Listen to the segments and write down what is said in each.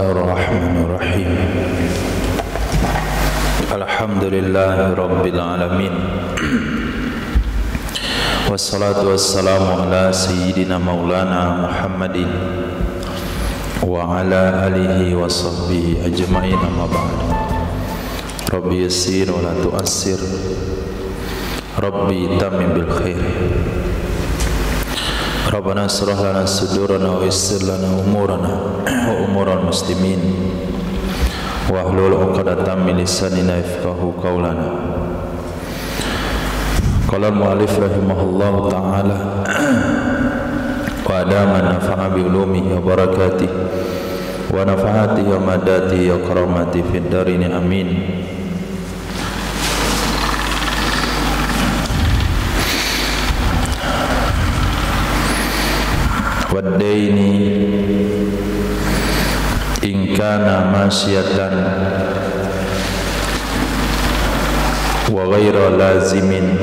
Bismillahirrahmanirrahim. Alhamdulillahirabbil alamin. Wassalatu wassalamu ala sayyidina maulana Muhammadin wa ala alihi wa sahbihi ajma'in, amma ba'd. Rabbi yassir wa la tu'assir, Rabbi tamim bil khair. Rabbana asrah lana sudurana wa yassir lana umurana wa umural muslimin wa hlul 'uqdatam min lisanina yafqahu qawlana. Qala al-mu'allif rahimahullahu ta'ala wa adama nafa'a bi ulumihi wa barakatihi wa nafa'atihi wa madatihi wa karamatihi fid darini amin. Wadaini in kana masyatan wa ghaira lazimin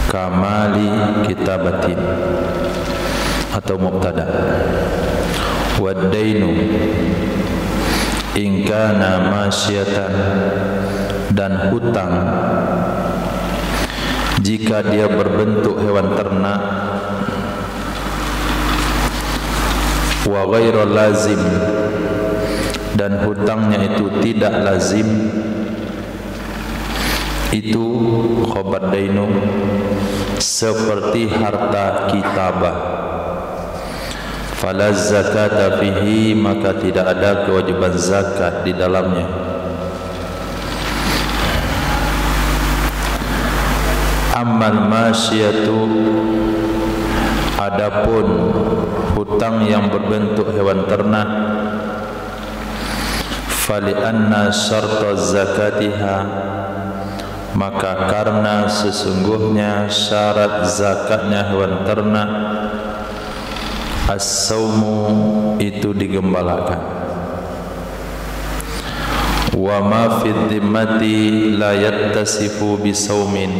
kamali kitabatin atau mubtada. Wadainu in kana masyatan, dan hutang jika dia berbentuk hewan ternak, wa ghairu lazim, dan hutangnya itu tidak lazim, itu khobar dainu seperti harta kitabah. Fala zakata fihi, maka tidak ada kewajiban zakat di dalamnya. Ammal masyatu, adapun hutang yang berbentuk hewan ternak, fali anna syarta zakatiha, maka karena sesungguhnya syarat zakatnya hewan ternak, as-saumu, itu digembalakan. Wa ma fi dhimmati la yattasifu bisaumin,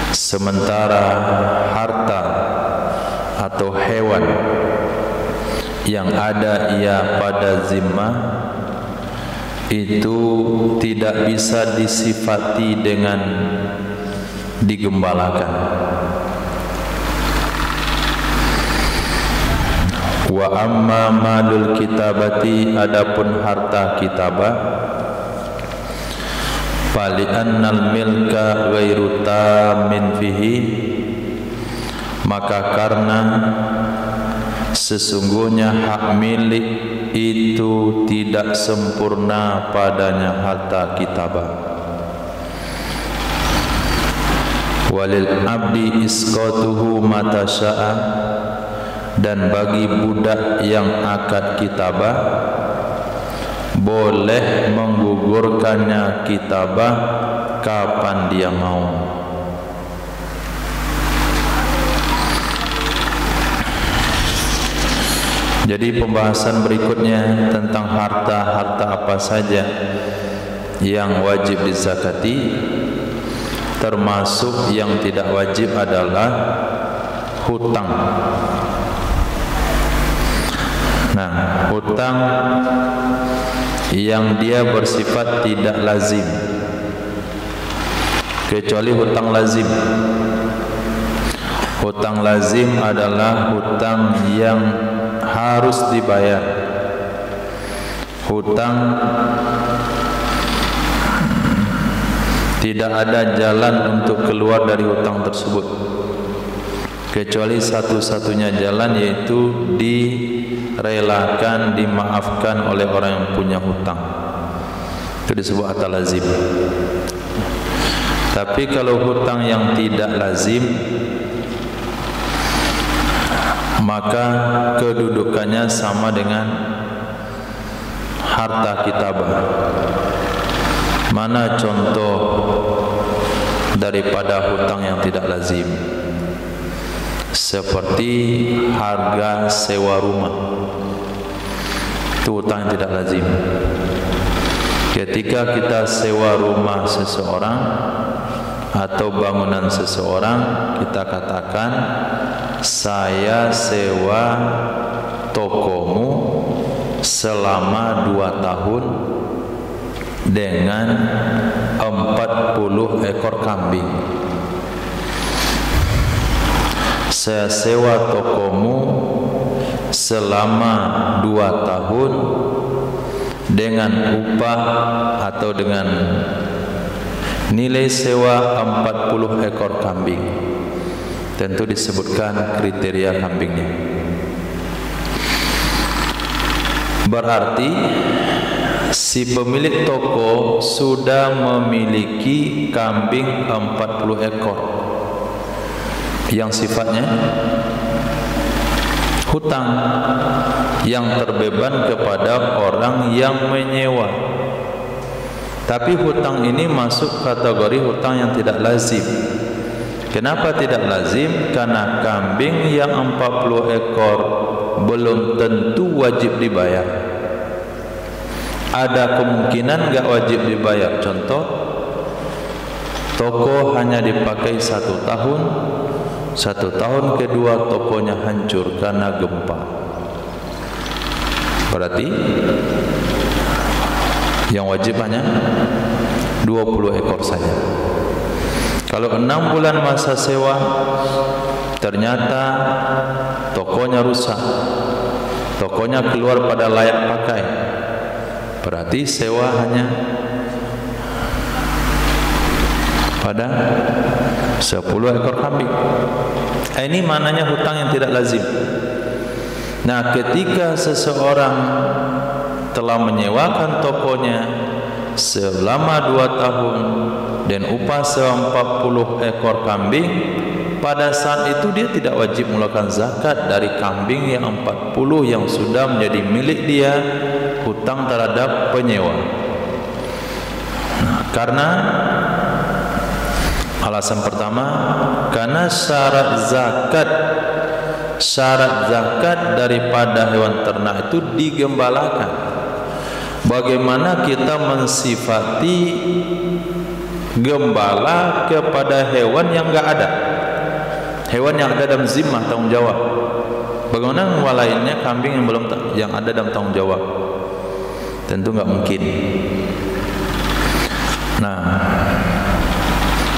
sementara harta atau hewan yang ada ia pada zimmah itu tidak bisa disifati dengan digembalakan. Wa amma malul kitabati, adapun harta kitabah, fali annal milka ghairu tamin fihi, maka karena sesungguhnya hak milik itu tidak sempurna padanya harta kitabah. Walil abdi isqatuhu mata sya'a, dan bagi budak yang akad kitabah boleh menggugurkannya kitabah kapan dia mau. Jadi pembahasan berikutnya tentang harta-harta apa saja yang wajib dizakati, termasuk yang tidak wajib adalah hutang. Nah, hutang yang dia bersifat tidak lazim, kecuali hutang lazim. Hutang lazim adalah hutang yang harus dibayar. Hutang tidak ada jalan untuk keluar dari hutang tersebut, kecuali satu-satunya jalan, yaitu direlakan, dimaafkan oleh orang yang punya hutang. Itu disebut harta lazim. Tapi kalau hutang yang tidak lazim, maka kedudukannya sama dengan harta kitabah. Mana contoh daripada hutang yang tidak lazim? Seperti harga sewa rumah, itu hutang yang tidak lazim. Ketika kita sewa rumah seseorang atau bangunan seseorang, kita katakan saya sewa tokomu selama 2 tahun dengan 40 ekor kambing. Saya sewa tokomu selama 2 tahun dengan upah atau dengan nilai sewa 40 ekor kambing. Tentu disebutkan kriteria kambingnya. Berarti si pemilik toko sudah memiliki kambing 40 ekor yang sifatnya hutang yang terbeban kepada orang yang menyewa. Tapi hutang ini masuk kategori hutang yang tidak lazim. Kenapa tidak lazim? Karena kambing yang 40 ekor belum tentu wajib dibayar. Ada kemungkinan enggak wajib dibayar. Contoh, toko hanya dipakai 1 tahun. 1 tahun kedua tokonya hancur karena gempa. Berarti yang wajib hanya 20 ekor saja. Kalau 6 bulan masa sewa ternyata tokonya rusak, tokonya keluar pada layak pakai, berarti sewa hanya pada 10 ekor kambing. Ini maknanya hutang yang tidak lazim. Nah, ketika seseorang telah menyewakan tokonya selama 2 tahun dan upah sewa 40 ekor kambing, pada saat itu dia tidak wajib mengeluarkan zakat dari kambing yang 40 yang sudah menjadi milik dia, hutang terhadap penyewa. Nah, karena alasan pertama, karena syarat zakat daripada hewan ternak itu digembalakan. Bagaimana kita mensifati gembala kepada hewan yang enggak ada, hewan yang ada dalam zimmah tanggung jawab? Bagaimana mewalainya kambing yang ada dalam tanggung jawab? Tentu enggak mungkin. Nah,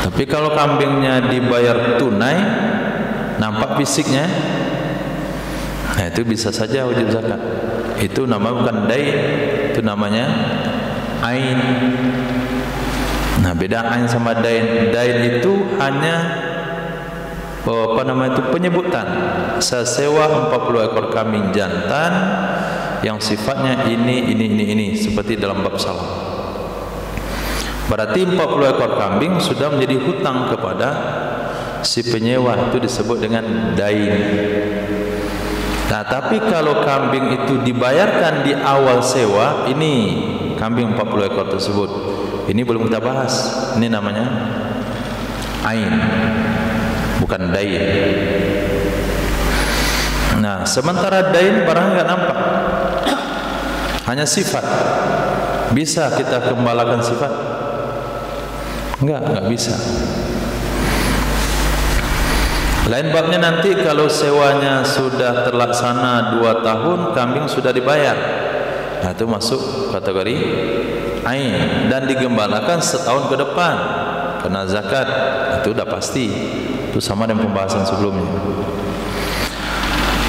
tapi kalau kambingnya dibayar tunai, nampak fisiknya, nah itu bisa saja wajib zakat. Itu namanya bukan dain, itu namanya ain. Nah, beda ain sama dain. Dain itu hanya penyebutan. Saya sewa 40 ekor kambing jantan yang sifatnya ini seperti dalam bab salam. Berarti 40 ekor kambing sudah menjadi hutang kepada si penyewa, itu disebut dengan dain. Nah, tapi kalau kambing itu dibayarkan di awal sewa, ini kambing 40 ekor tersebut, ini belum kita bahas. Ini namanya ain, bukan dain. Nah, sementara dain barang enggak nampak, hanya sifat. Bisa kita kembalikan sifat? Enggak bisa. Lain babnya nanti kalau sewanya sudah terlaksana 2 tahun, kambing sudah dibayar. Nah, itu masuk kategori ain dan digembalakan setahun ke depan kena zakat. Itu sudah pasti. Itu sama dengan pembahasan sebelumnya.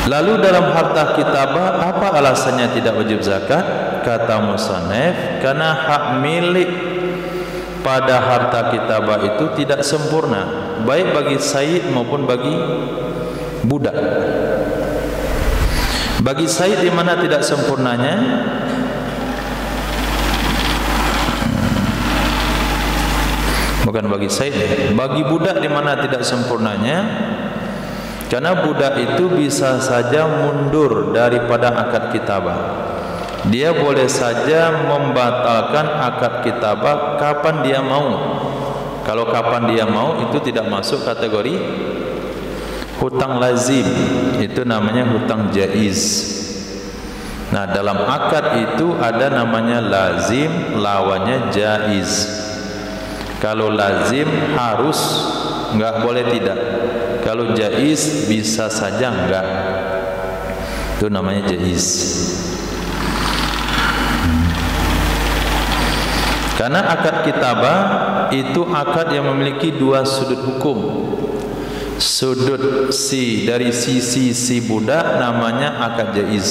Lalu dalam harta kitabah, apa alasannya tidak wajib zakat? Kata musannif, karena hak milik pada harta kitabah itu tidak sempurna, baik bagi sayyid maupun bagi budak. Bagi sayyid di mana tidak sempurnanya? Bukan bagi sayyid, bagi budak di mana tidak sempurnanya? Karena budak itu bisa saja mundur daripada akad kitabah. Dia boleh saja membatalkan akad kitabah kapan dia mau. Kalau kapan dia mau itu tidak masuk kategori hutang lazim, itu namanya hutang jaiz. Nah, dalam akad itu ada namanya lazim, lawannya jaiz. Kalau lazim harus, enggak boleh tidak. Kalau jaiz bisa saja enggak, itu namanya jaiz. Karena akad kitabah itu akad yang memiliki dua sudut hukum. Sudut dari sisi si budak namanya akad jaiz,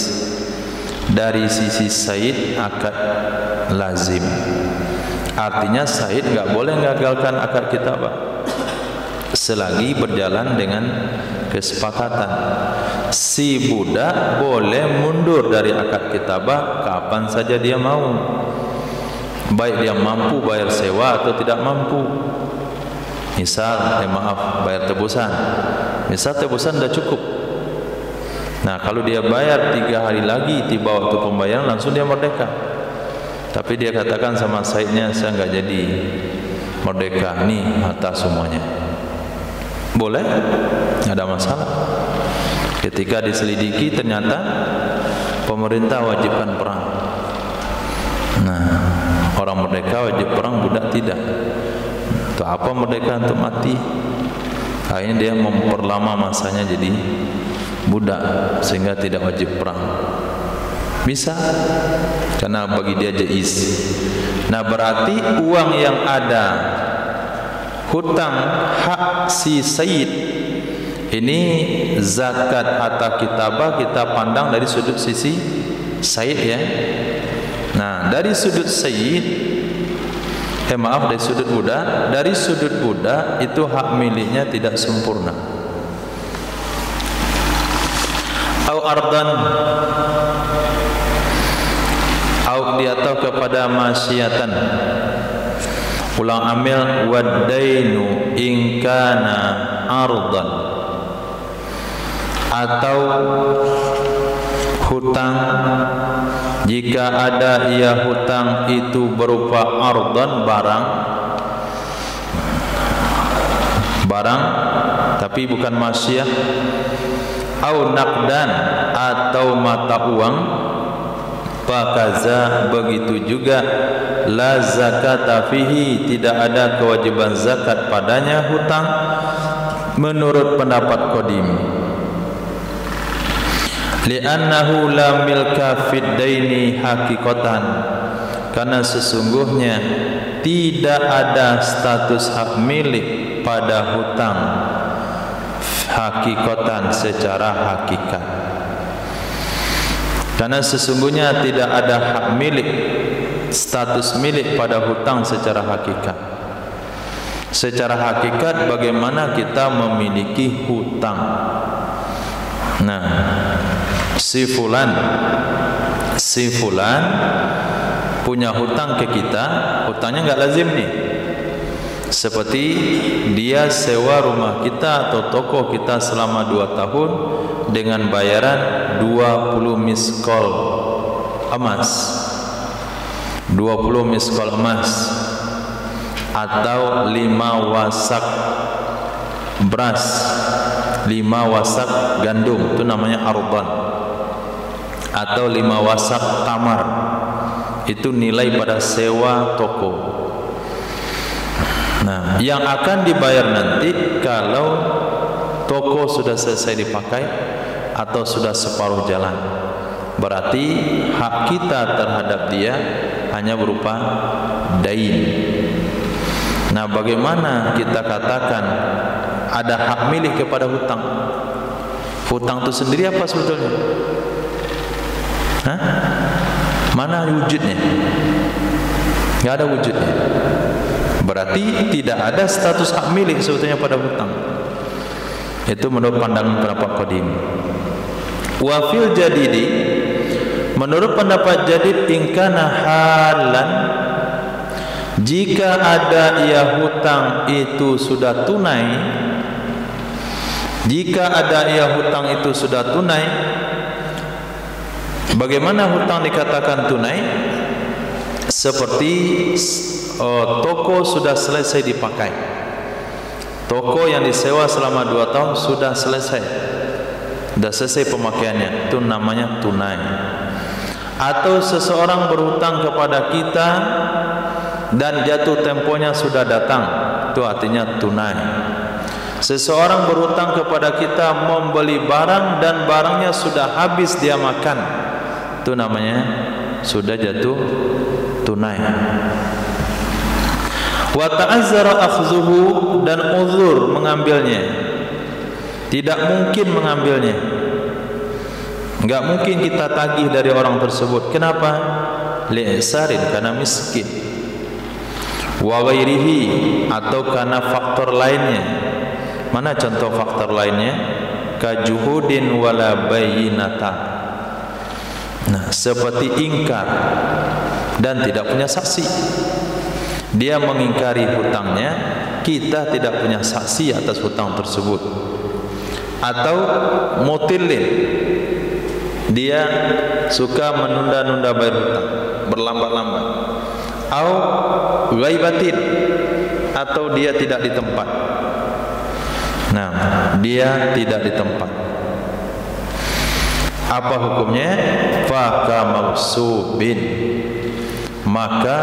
dari sisi Said akad lazim. Artinya Said enggak boleh gagalkan akad kitabah selagi berjalan dengan kesepakatan. Si budak boleh mundur dari akad kitabah kapan saja dia mau, baik dia mampu bayar sewa atau tidak mampu. Misal, bayar tebusan. Misal tebusan sudah cukup. Nah, kalau dia bayar 3 hari lagi tiba waktu pembayaran, langsung dia merdeka. Tapi dia katakan sama Saidnya, saya enggak jadi merdeka, nih harta semuanya. Boleh, tidak ada masalah. Ketika diselidiki ternyata pemerintah wajibkan perang. Nah, orang merdeka wajib perang, budak tidak. Untuk apa merdeka? Untuk mati. Akhirnya dia memperlama masanya jadi budak sehingga tidak wajib perang. Bisa, karena bagi dia jaiz. Nah, berarti uang yang ada hutang hak si Sayyid ini zakat harta kitabah kita pandang dari sudut sisi Sayyid ya. Nah, dari sudut Sayyid dari sudut budak, dari sudut budak itu hak miliknya tidak sempurna. Au ardan, au dia tahu kepada masyatan. Ulang amil wadainu ingkana ardan, atau hutang jika ada ia hutang itu berupa ardan barang tapi bukan masyah, au naqdan atau mata uang, fakaza begitu juga la zakata fihi tidak ada kewajiban zakat padanya hutang menurut pendapat qadim. Li'annahu la milka fid daini haqiqatan, karena sesungguhnya tidak ada status hak milik pada hutang haqiqatan secara hakikat. Karena sesungguhnya tidak ada hak milik, status milik pada hutang secara hakikat. Secara hakikat bagaimana kita memiliki hutang? Nah, si fulan punya hutang ke kita, hutangnya enggak lazim nih. Seperti dia sewa rumah kita atau toko kita selama 2 tahun dengan bayaran 20 miskol emas, 20 miskol emas, atau 5 wasak beras, 5 wasak gandum, itu namanya arban, atau 5 wasak tamar, itu nilai pada sewa toko. Nah, yang akan dibayar nanti kalau toko sudah selesai dipakai atau sudah separuh jalan, berarti hak kita terhadap dia hanya berupa dain. Nah, bagaimana kita katakan ada hak milik kepada hutang? Hutang itu sendiri apa sebetulnya? Hah? Mana wujudnya? Tidak ada wujudnya. Berarti tidak ada status hak milik sebetulnya pada hutang. Itu menurut pandangan pendapat qadim. Wa fil jadidi, menurut pendapat jadid, ingkana halan, jika ada ia hutang itu sudah tunai, jika ada ia hutang itu sudah tunai, bagaimana hutang dikatakan tunai? Seperti toko sudah selesai dipakai, toko yang disewa selama 2 tahun sudah selesai pemakaiannya, itu namanya tunai. Atau seseorang berhutang kepada kita dan jatuh temponya sudah datang, itu artinya tunai. Seseorang berhutang kepada kita membeli barang dan barangnya sudah habis dia makan, itu namanya sudah jatuh tunai. Wa ta'azzara akhzuhu, dan uzur mengambilnya, tidak mungkin mengambilnya, enggak mungkin kita tagih dari orang tersebut. Kenapa? Li'sarin, karena miskin. Wa ghairihi, atau karena faktor lainnya. Mana contoh faktor lainnya? Kajuhudin wala bayyinata. Nah, seperti ingkar dan tidak punya saksi. Dia mengingkari hutangnya, kita tidak punya saksi atas hutang tersebut. Atau mutilin, dia suka menunda-nunda bayar hutang, berlambat-lambat. Au ghaibatin, atau dia tidak di tempat. Nah, dia tidak di tempat. Apa hukumnya? Faka mausubin, maka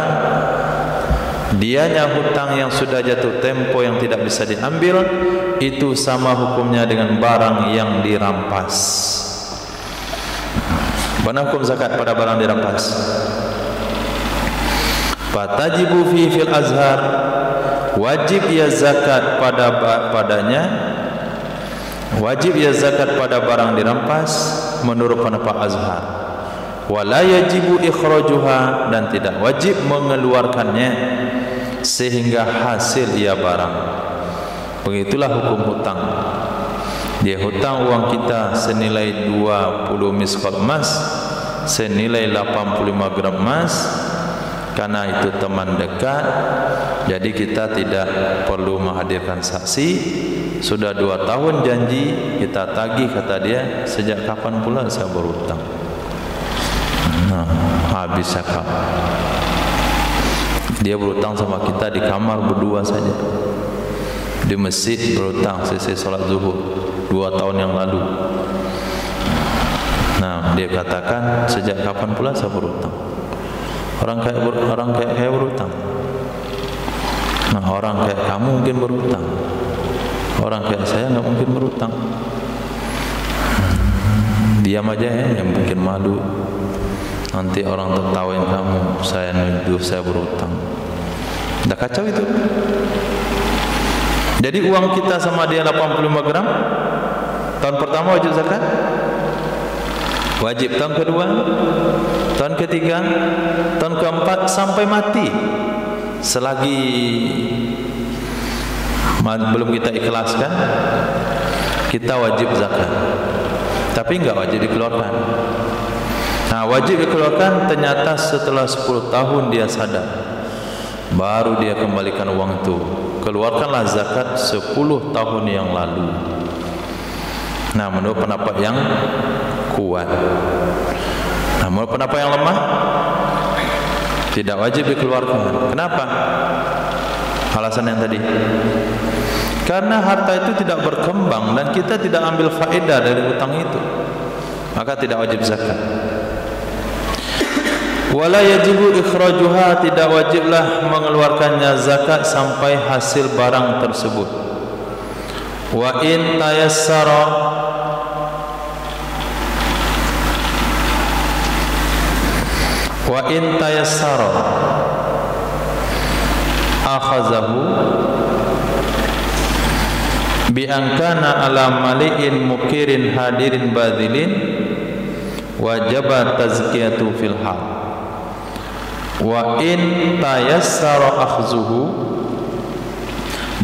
dianya hutang yang sudah jatuh tempo yang tidak bisa diambil, itu sama hukumnya dengan barang yang dirampas. Mana hukum zakat pada barang dirampas? Fatajibu fi fil azhar, wajib ya zakat padanya, wajib ya zakat pada barang dirampas menurut pendapat Azhar. Wala yajibu ikhrajuha, dan tidak wajib mengeluarkannya sehingga hasil ia barang. Begitulah hukum hutang. Dia hutang uang kita senilai 20 miskal emas, senilai 85 gram emas. Karena itu teman dekat, jadi kita tidak perlu menghadirkan saksi. Sudah 2 tahun janji, kita tagih, kata dia, sejak kapan pula saya berhutang? Nah, habis cakap. Dia berhutang sama kita di kamar berdua saja, di masjid berhutang selesai sholat zuhur 2 tahun yang lalu. Nah, dia katakan, sejak kapan pula saya berhutang? Orang kayak saya berhutang. Nah, orang kayak kamu mungkin berhutang, orang kayak saya nggak mungkin berhutang. Diam aja ya, yang bikin malu. Nanti orang tertawain kamu, saya nuduh saya berhutang. Udah kacau itu. Jadi uang kita sama dia 85 gram. Tahun pertama wajib zakat, wajib tahun kedua, tahun ketiga, tahun keempat, sampai mati. Selagi belum kita ikhlaskan, kita wajib zakat, tapi enggak wajib dikeluarkan. Nah, wajib dikeluarkan ternyata setelah 10 tahun dia sadar, baru dia kembalikan uang itu. Keluarkanlah zakat 10 tahun yang lalu. Nah, menurut pendapat yang kuat. Nah, menurut pendapat yang lemah, tidak wajib dikeluarkan. Kenapa? Alasan yang tadi. Karena harta itu tidak berkembang dan kita tidak ambil faedah dari hutang itu, maka tidak wajib zakat. Wala yajibu ikhrajuha, tidak wajiblah mengeluarkannya zakat sampai hasil barang tersebut. Wa in tayassara, wa in tayassara akhazahu bi angkana ala mali'in mukirin hadirin badilin wajaba tazkiyatu fil hal. Wa in tayassara akhzuhu,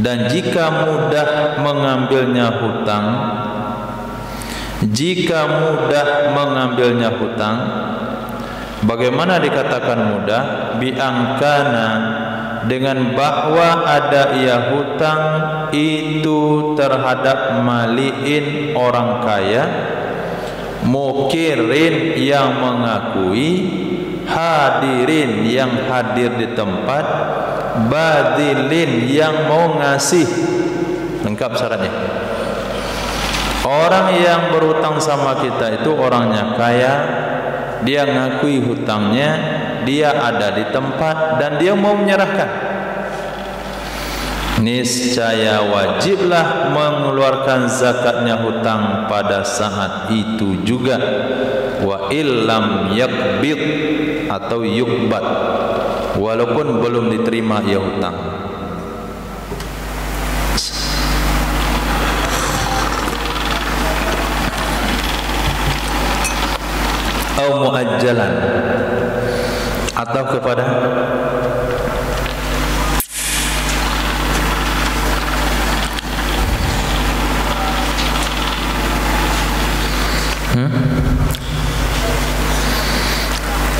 dan jika mudah mengambilnya hutang, jika mudah mengambilnya hutang, bagaimana dikatakan mudah? Biangkana, dengan bahwa ada ia hutang itu terhadap maliin orang kaya, mukirin yang mengakui, hadirin yang hadir di tempat, badilin yang mau ngasih. Lengkap syaratnya. Orang yang berhutang sama kita itu orangnya kaya, dia ngakui hutangnya, dia ada di tempat dan dia mau menyerahkan. niscaya wajiblah mengeluarkan zakatnya hutang pada saat itu juga. Wa illam yakbid atau yukbat, walaupun belum diterima ia hutang. Au muajjalan, atau kepada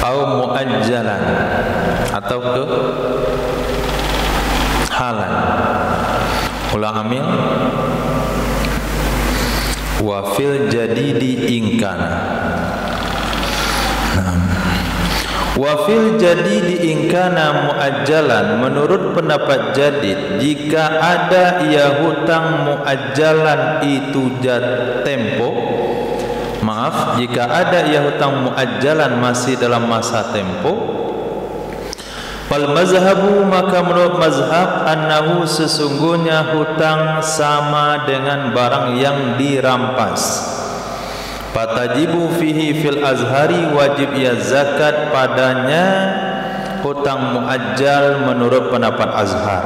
au muajjalan, atau ke halan. Ulang amil. Wa fil jadidi ingkana. Wa fil jadidi ingkana muajjalan, menurut pendapat jadid, jika ada ia hutang muajjalan itu tempo, maaf, jika ada ia hutang muajjalan masih dalam masa tempo, fal mazhabu, maka menurut mazhab, annahu sesungguhnya hutang sama dengan barang yang dirampas. Fatajibu fihi fil azhari, wajib ia zakat padanya hutang muajjal menurut pendapat azhar.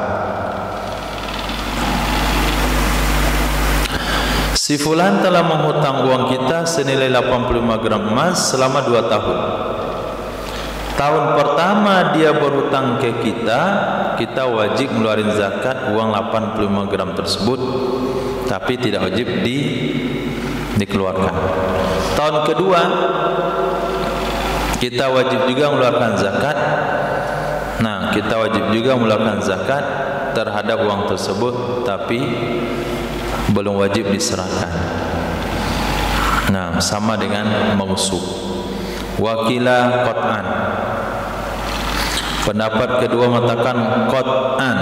Si fulan telah menghutang uang kita senilai 85 gram emas selama 2 tahun. Tahun pertama dia berhutang ke kita, kita wajib ngeluarin zakat uang 85 gram tersebut, tapi tidak wajib dikeluarkan. Tahun kedua kita wajib juga mengeluarkan zakat. Nah, kita wajib juga mengeluarkan zakat terhadap uang tersebut, tapi belum wajib diserahkan. Nah, sama dengan mausuf. Wakila qat'an, pendapat kedua mengatakan qat'an,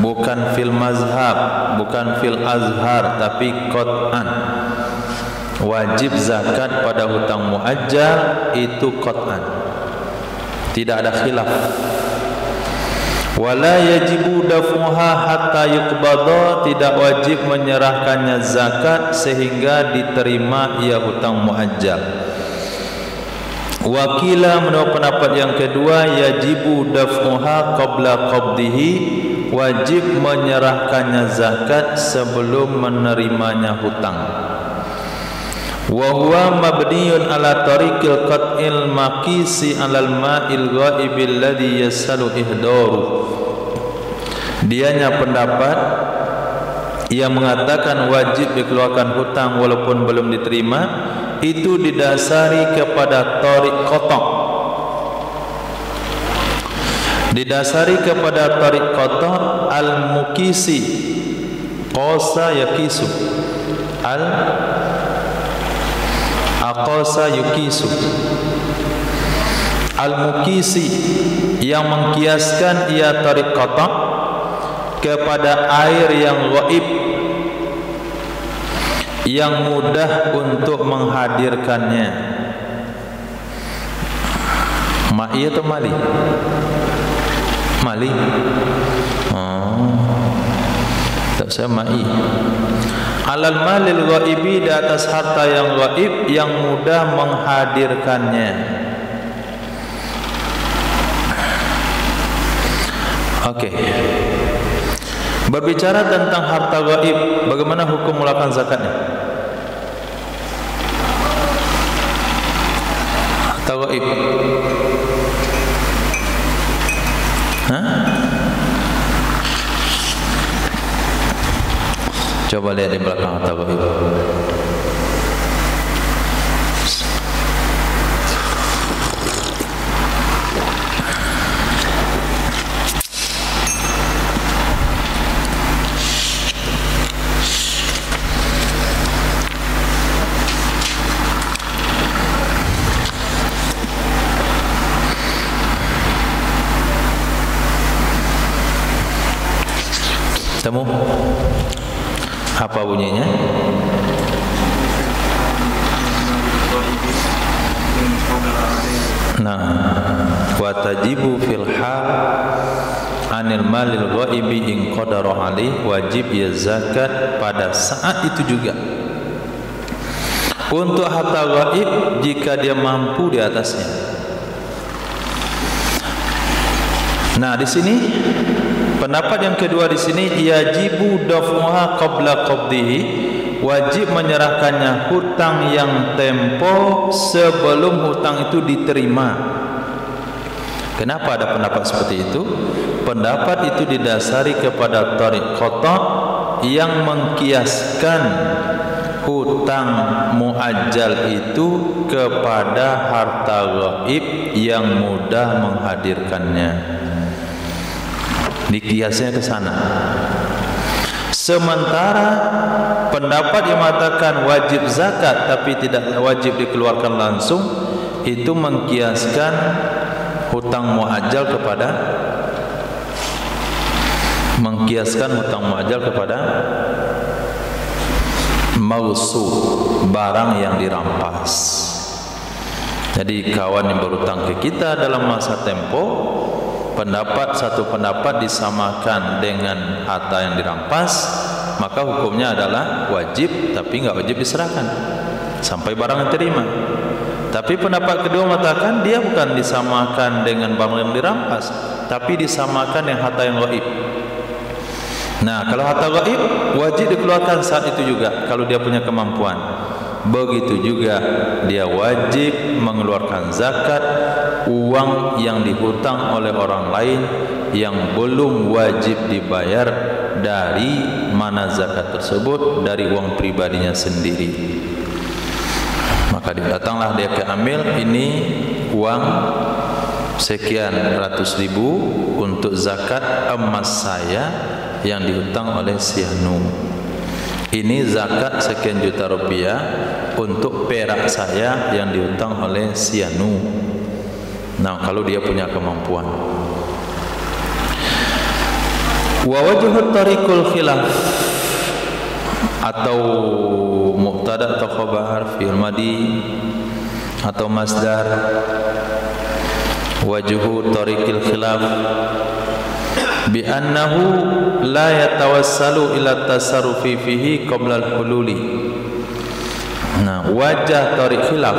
bukan fil mazhab, bukan fil azhar, tapi qat'an. Wajib zakat pada hutang muajjal itu qat'an, tidak ada khilaf. Wala yajibu dafuha hatta yuqbada, tidak wajib menyerahkannya zakat sehingga diterima ia hutang muajjal. Wakila, menurut pendapat yang kedua, yajibu dafuha qabla qabdihi, wajib menyerahkannya zakat sebelum menerimanya hutang. Wa huwa mabniyun ala tariqil qat'il maqisi alal ma'il ghaibil ladzi yasalu ihdaru. Dianya pendapat yang mengatakan wajib dikeluarkan hutang walaupun belum diterima, itu didasari kepada tariq qata', didasari kepada tariq qata' al-mukisi, qasa yakisu, aqasa yukisu, al-mukisi, yang mengkiaskan ia tariq qata' kepada air yang ghaib, yang mudah untuk menghadirkannya. Ma'i atau mali? Mali. Tak, saya ma'i. Alal malil ghaibi, di atas harta yang ghaib yang mudah menghadirkannya. Oke. Berbicara tentang harta gaib, bagaimana hukum melakukan zakatnya? Harta gaib. Coba lihat di belakang harta gaib. Temu apa bunyinya? Nah, wa tajibu fil hal anil malil ghaibi in qadara alaih, wajib ya zakat pada saat itu juga. Untuk harta ghaib jika dia mampu di atasnya. Nah, di sini pendapat yang kedua di sini, yajibu daf'uha qabla qabdihi, wajib menyerahkannya hutang yang tempo sebelum hutang itu diterima. Kenapa ada pendapat seperti itu? Pendapat itu didasari kepada thariqah yang mengkiaskan hutang muajjal itu kepada harta ghaib yang mudah menghadirkannya. Dikiasnya ke sana. Sementara pendapat yang mengatakan wajib zakat tapi tidak wajib dikeluarkan langsung, itu mengkiaskan hutang muajjal kepada mausuf, barang yang dirampas. Jadi kawan yang berhutang ke kita dalam masa tempo, satu pendapat disamakan dengan harta yang dirampas, maka hukumnya adalah wajib tapi enggak wajib diserahkan sampai barang diterima. Tapi pendapat kedua mengatakan dia bukan disamakan dengan barang yang dirampas, tapi disamakan dengan harta yang ghaib. Nah, kalau harta ghaib wajib dikeluarkan saat itu juga kalau dia punya kemampuan. Begitu juga dia wajib mengeluarkan zakat uang yang dihutang oleh orang lain yang belum wajib dibayar. Dari mana zakat tersebut? Dari uang pribadinya sendiri. Maka datanglah dia ke amil, ini uang sekian ratus ribu untuk zakat emas saya yang dihutang oleh si Anu. Ini zakat sekian juta rupiah untuk perak saya yang dihutang oleh si Anu. Nah, kalau dia punya kemampuan. Wa wajhu tariqul khilaf atau mubtada atau khabar fi'il madi atau masdar. Wajhu tariqil khilaf bi annahu la yatawassalu ila tasarrufi fihi qabla al-hululi. Nah, wajah tariq khilaf,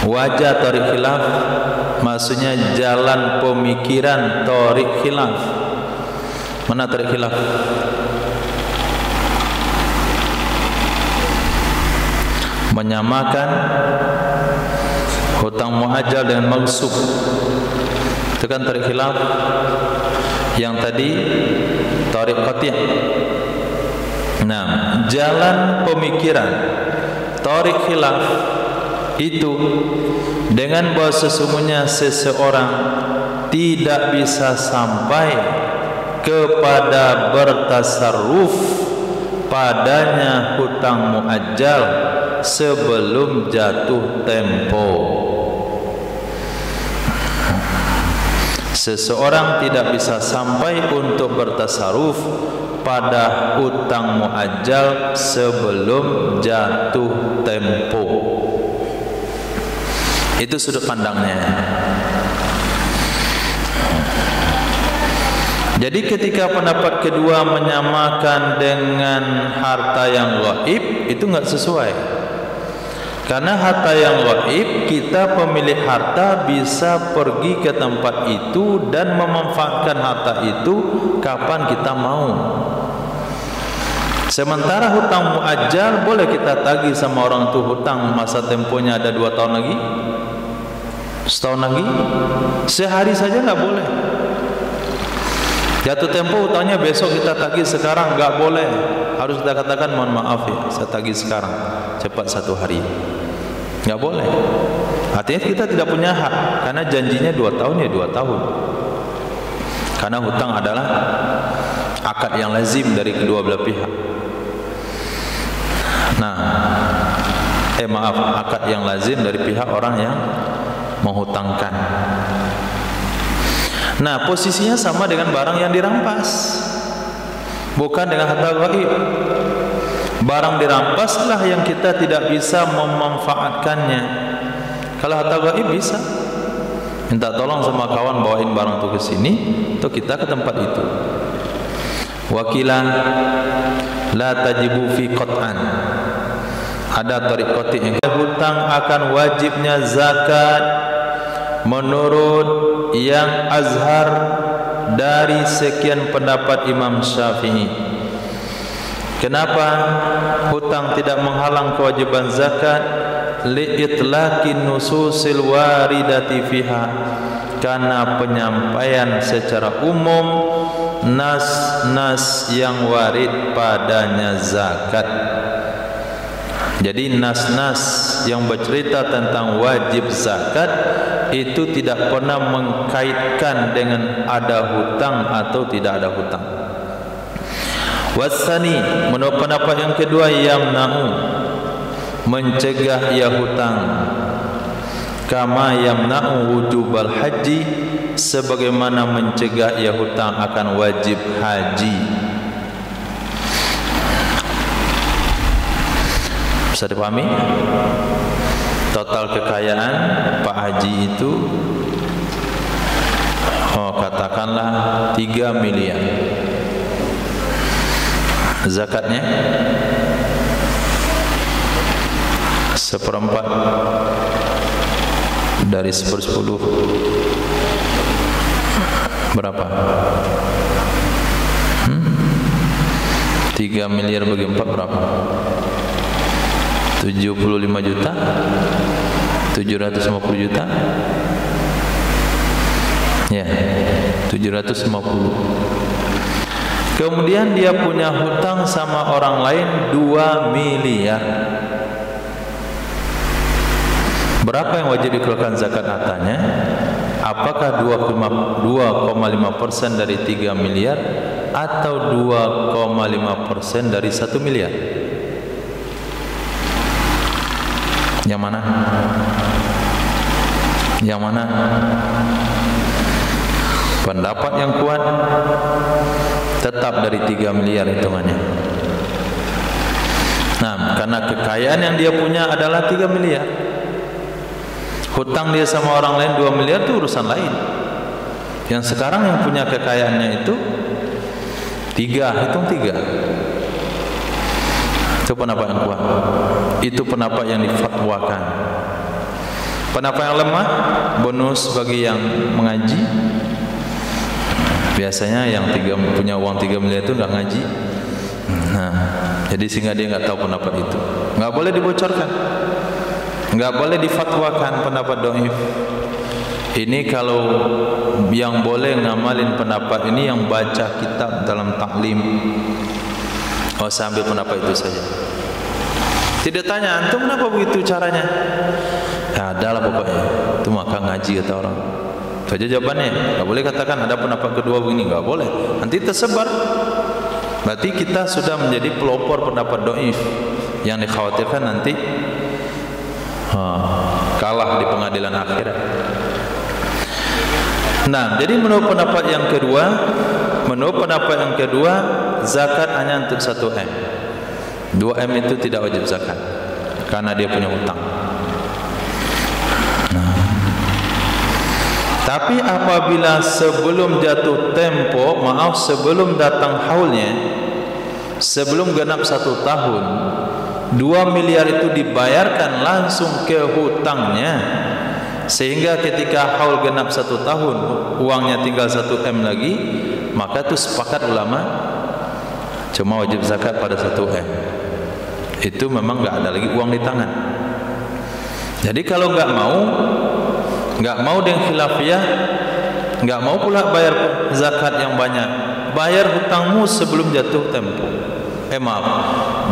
wajah tariq khilaf maksudnya jalan pemikiran tariq khilaf. Mana tariq khilaf? Menyamakan hutang muajjal dengan mausuf. Itu kan tariq khilaf. Yang tadi tariq qati'. Nah, jalan pemikiran tariq khilaf itu dengan bahwa sesungguhnya seseorang tidak bisa sampai kepada bertasarruf padanya hutang muajjal sebelum jatuh tempo. Seseorang tidak bisa sampai untuk bertasarruf pada hutang muajjal sebelum jatuh tempo. Itu sudut pandangnya. Jadi ketika pendapat kedua menyamakan dengan harta yang ghaib, itu enggak sesuai. Karena harta yang ghaib, kita pemilik harta bisa pergi ke tempat itu dan memanfaatkan harta itu kapan kita mau. Sementara hutang muajjal boleh kita tagih sama orang tu, hutang masa temponya ada 2 tahun lagi, setahun lagi, sehari saja nggak boleh. Jatuh tempo hutangnya besok kita tagih sekarang, nggak boleh. Harus kita katakan mohon maaf ya, saya tagih sekarang, cepat 1 hari. Nggak boleh. Artinya kita tidak punya hak, karena janjinya 2 tahun ya 2 tahun. Karena hutang adalah akad yang lazim dari kedua belah pihak. Nah, akad yang lazim dari pihak orang yang menghutangkan. Nah, posisinya sama dengan barang yang dirampas, bukan dengan harta ghaib. Barang dirampaslah yang kita tidak bisa memanfaatkannya. Kalau harta ghaib bisa. minta tolong sama kawan bawain barang itu ke sini, atau kita ke tempat itu. Wakilan la tajibu fi qat'an. Ada tariqati yang hutang akan wajibnya zakat menurut yang azhar dari sekian pendapat Imam Syafi'i. Kenapa hutang tidak menghalang kewajiban zakat? Li'itlaqin nususil waridati fiha, karena penyampaian secara umum nas-nas yang warid padanya zakat. Jadi nas-nas yang bercerita tentang wajib zakat itu tidak pernah mengkaitkan dengan ada hutang atau tidak ada hutang. Wasani, menurut pendapat yang kedua, yamna'u, mencegah ia hutang, kama yamna'u wujubal haji, sebagaimana mencegah ia hutang akan wajib haji. Bisa dipahami? Total kekayaan Pak Haji itu katakanlah 3 miliar. Zakatnya 1/4 dari 1/10 berapa? 3 miliar bagi 4 berapa? 75 juta, 750 juta, ya, 750. Kemudian dia punya hutang sama orang lain 2 miliar. Berapa yang wajib dikeluarkan zakat hartanya? Apakah 2,5% dari 3 miliar atau 2,5% dari 1 miliar? Yang mana? Yang mana? Pendapat yang kuat tetap dari 3 miliar hitungannya. Nah, karena kekayaan yang dia punya adalah 3 miliar. Hutang dia sama orang lain 2 miliar itu urusan lain. Yang sekarang yang punya kekayaannya itu 3, hitung 3. Itu pendapat yang kuat. Itu pendapat yang difatwakan. Pendapat yang lemah, bonus bagi yang mengaji. Biasanya yang punya uang 3 miliar itu nggak ngaji. Nah, jadi sehingga dia nggak tahu pendapat itu. Nggak boleh dibocorkan, nggak boleh difatwakan pendapat dhaif. Ini kalau yang boleh ngamalin pendapat ini yang baca kitab dalam taklim. Oh, saya ambil pendapat itu saja. Tidak tanya, antum kenapa begitu caranya? Ya, adalah pokoknya. Itu maka ngaji kata orang. Saja jawabannya. Gak boleh katakan ada pendapat kedua begini, gak boleh. Nanti tersebar. Berarti kita sudah menjadi pelopor pendapat dhaif yang dikhawatirkan nanti kalah di pengadilan akhirat. Nah, jadi menurut pendapat yang kedua, zakat hanya untuk 1 M. 2 M itu tidak wajib zakat karena dia punya hutang. Nah, tapi apabila sebelum jatuh tempo, sebelum datang haulnya, sebelum genap 1 tahun, 2 miliar itu dibayarkan langsung ke hutangnya, sehingga ketika haul genap 1 tahun uangnya tinggal 1 M lagi, maka itu sepakat ulama cuma wajib zakat pada 1 M. Itu memang nggak ada lagi uang di tangan. Jadi kalau nggak mau dengan khilafiyah, nggak mau pula bayar zakat yang banyak, bayar hutangmu sebelum jatuh tempo.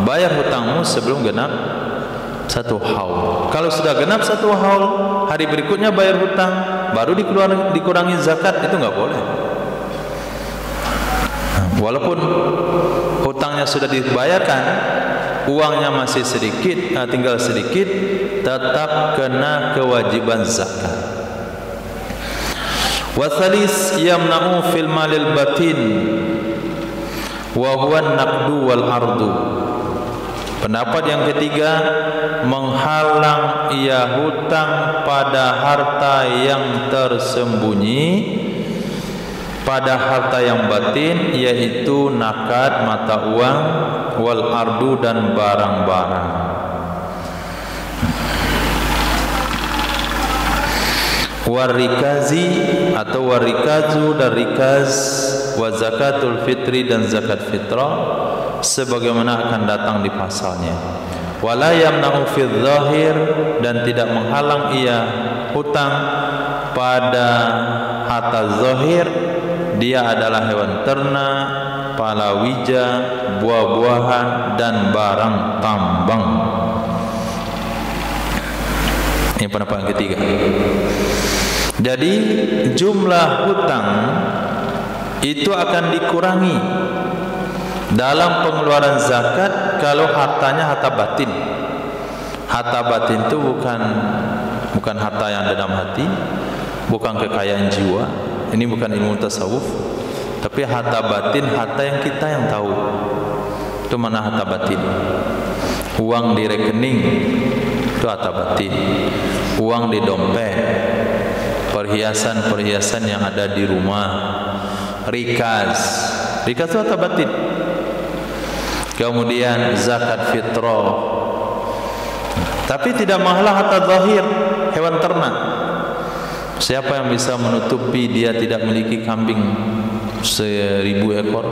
Bayar hutangmu sebelum genap 1 haul. Kalau sudah genap 1 haul, hari berikutnya bayar hutang, baru dikurangi zakat, itu nggak boleh. Walaupun hutangnya sudah dibayarkan, uangnya masih sedikit, tinggal sedikit, tetap kena kewajiban zakat. Wasalis yamna'u fil malil batin wa huwa an-naqdu wal ardu. Pendapat yang ketiga, menghalang ia hutang pada harta yang tersembunyi, pada harta yang batin, yaitu nakad, mata uang, wal ardu, dan barang-barang. Warikazi atau warikazu dan rikaz, wa zakatul fitri dan zakat fitrah, sebagaimana akan datang di pasalnya. Wala yamna'u fi dzahir, dan tidak menghalang ia hutang pada harta zahir, dia adalah hewan ternak, palawija, buah-buahan, dan barang tambang. Ini pendapat yang ketiga. Jadi jumlah hutang itu akan dikurangi dalam pengeluaran zakat kalau hartanya harta batin. Harta batin itu bukan harta yang ada dalam hati, bukan kekayaan jiwa. Ini bukan ilmu tasawuf, tapi harta batin, harta yang kita yang tahu. Itu mana harta batin? Uang di rekening itu harta batin. Uang di dompet, perhiasan-perhiasan yang ada di rumah, rikaz itu harta batin. Kemudian zakat fitrah, tapi tidak menghalang harta zahir, hewan ternak. Siapa yang bisa menutupi dia tidak memiliki kambing 1000 ekor?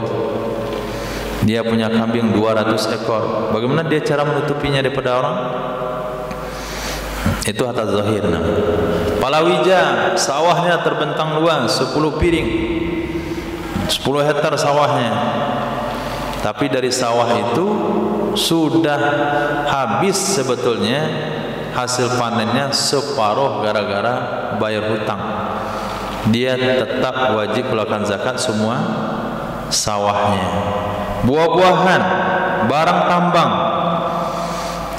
Dia punya kambing 200 ekor. Bagaimana dia cara menutupinya daripada orang? Itu harta zahir. Palawija, sawahnya terbentang luas 10 piring, 10 hektar sawahnya. Tapi dari sawah itu sudah habis sebetulnya hasil panennya separuh gara-gara bayar hutang. Dia tetap wajib melakukan zakat semua sawahnya. Buah-buahan, barang tambang.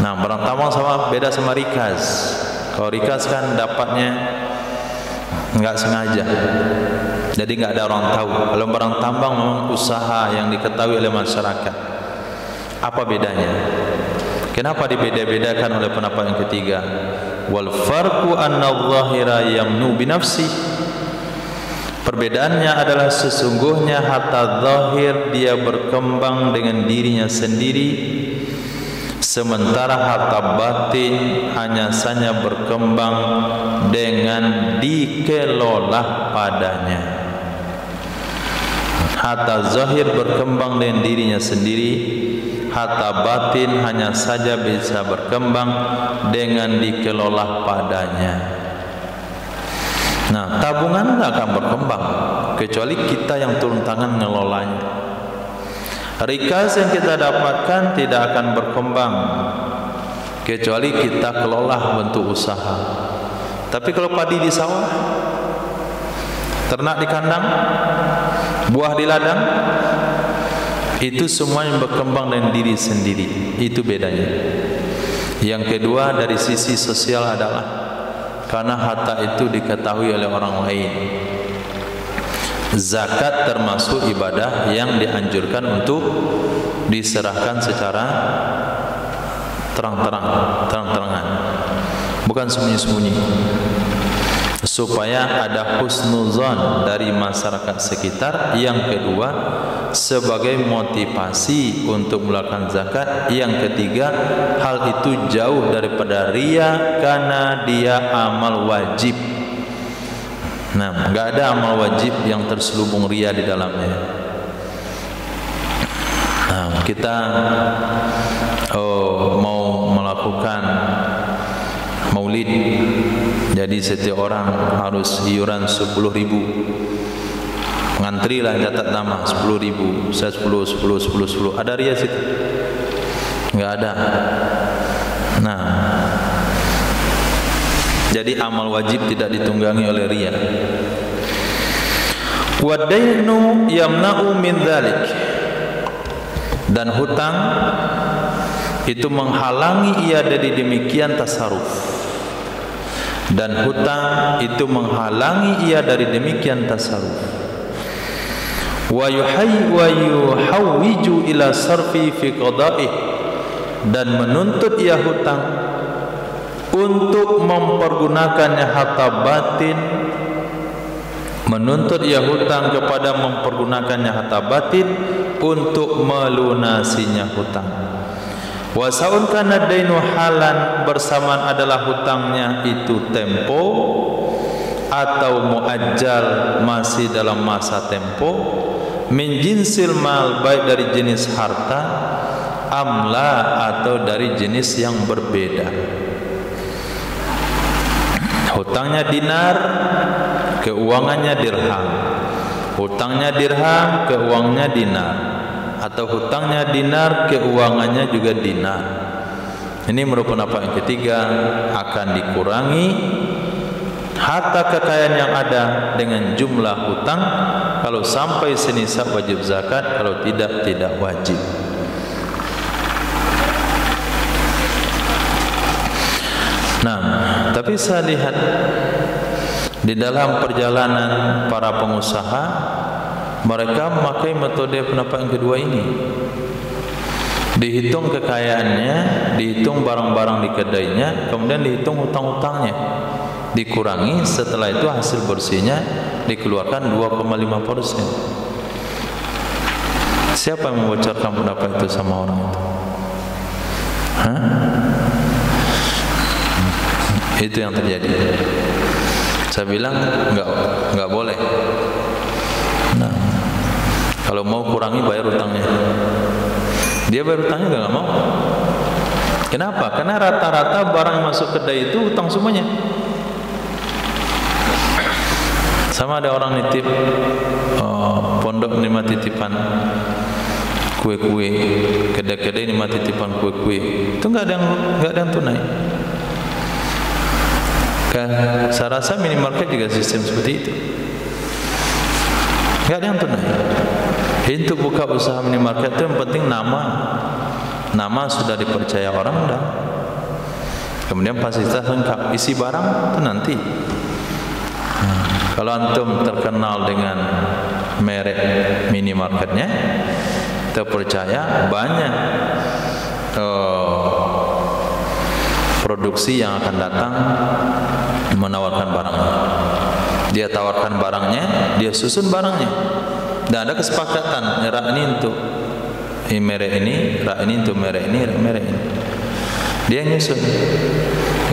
Nah, barang tambang beda sama rikaz. Kalau rikaz kan dapatnya nggak sengaja, jadi nggak ada orang tahu. Kalau barang tambang memang usaha yang diketahui oleh masyarakat. Apa bedanya? Kenapa dibeda-bedakan oleh pendapat yang ketiga? Wal farqu anna adh-dhahira yamnu bi nafsi. Perbedaannya adalah sesungguhnya harta zahir dia berkembang dengan dirinya sendiri, sementara harta batin hanya saja berkembang dengan dikelola padanya. Harta zahir berkembang dengan dirinya sendiri, harta batin hanya saja bisa berkembang dengan dikelola padanya. Nah, tabungan tidak akan berkembang kecuali kita yang turun tangan mengelolanya. Rikaz yang kita dapatkan tidak akan berkembang kecuali kita kelola bentuk usaha. Tapi kalau padi di sawah, ternak di kandang, buah di ladang, itu semua yang berkembang dengan diri sendiri. Itu bedanya. Yang kedua, dari sisi sosial adalah karena harta itu diketahui oleh orang lain. Zakat termasuk ibadah yang dianjurkan untuk diserahkan secara terang-terangan, bukan sembunyi-sembunyi, supaya ada husnuzon dari masyarakat sekitar. Yang kedua, sebagai motivasi untuk melakukan zakat. Yang ketiga, hal itu jauh daripada riya karena dia amal wajib. Nah, enggak ada amal wajib yang terselubung riya di dalamnya. Nah, kita mau melakukan maulid, jadi setiap orang harus iuran 10.000. Ngantrilah, catat nama 10.000, saya 10. Ada riya situ? Enggak ada. Nah, jadi amal wajib tidak ditunggangi oleh riya. Wa dainu yamna'u min dzalik. Dan hutang itu menghalangi ia dari demikian tasarruf. Dan hutang itu menghalangi ia dari demikian tasarruf. Wa yuhawwiju ila sarfi fi qada'ih, dan menuntut ia hutang untuk mempergunakannya harta batin, menuntut ia hutang kepada mempergunakannya harta batin untuk melunasinya hutang. Wa saun kana dainu halan, bersamaan adalah hutangnya itu tempo atau muajjal, masih dalam masa tempo, min jinsil mal, baik dari jenis harta, amla atau dari jenis yang berbeda. Hutangnya dinar, keuangannya dirham. Hutangnya dirham, keuangannya dinar. Atau hutangnya dinar, keuangannya juga dinar. Ini merupakan apa? Yang ketiga, akan dikurangi harta kekayaan yang ada dengan jumlah hutang. Kalau sampai senisab wajib zakat, kalau tidak, tidak wajib. Nah, tapi saya lihat di dalam perjalanan para pengusaha, mereka memakai metode pendapat yang kedua ini. Dihitung kekayaannya, dihitung barang-barang di kedainya, kemudian dihitung hutang-hutangnya, dikurangi, setelah itu hasil bersihnya dikeluarkan 2,5%. Siapa yang membocorkan pendapat itu sama orang itu? Hah? Itu yang terjadi. Saya bilang enggak boleh. Nah, kalau mau kurangi bayar utangnya. Dia bayar utangnya enggak mau. Kenapa? Karena rata-rata barang yang masuk kedai itu utang semuanya. Sama ada orang nitip pondok menerima titipan kue-kue, kedai-kedai menerima titipan kue-kue. Itu enggak ada yang tunai. Saya rasa minimarket juga sistem seperti itu. Enggak ada yang tunai. Untuk buka usaha minimarket itu yang penting nama sudah dipercaya orang dah. Kemudian fasilitas lengkap, isi barang itu nanti. Kalau antum terkenal dengan merek minimarketnya, terpercaya, banyak produksi yang akan datang menawarkan barangnya. Dia tawarkan barangnya, dia susun barangnya, dan ada kesepakatan, rak ini untuk merek ini, rak ini untuk merek ini, merek ini. Dia nyusun,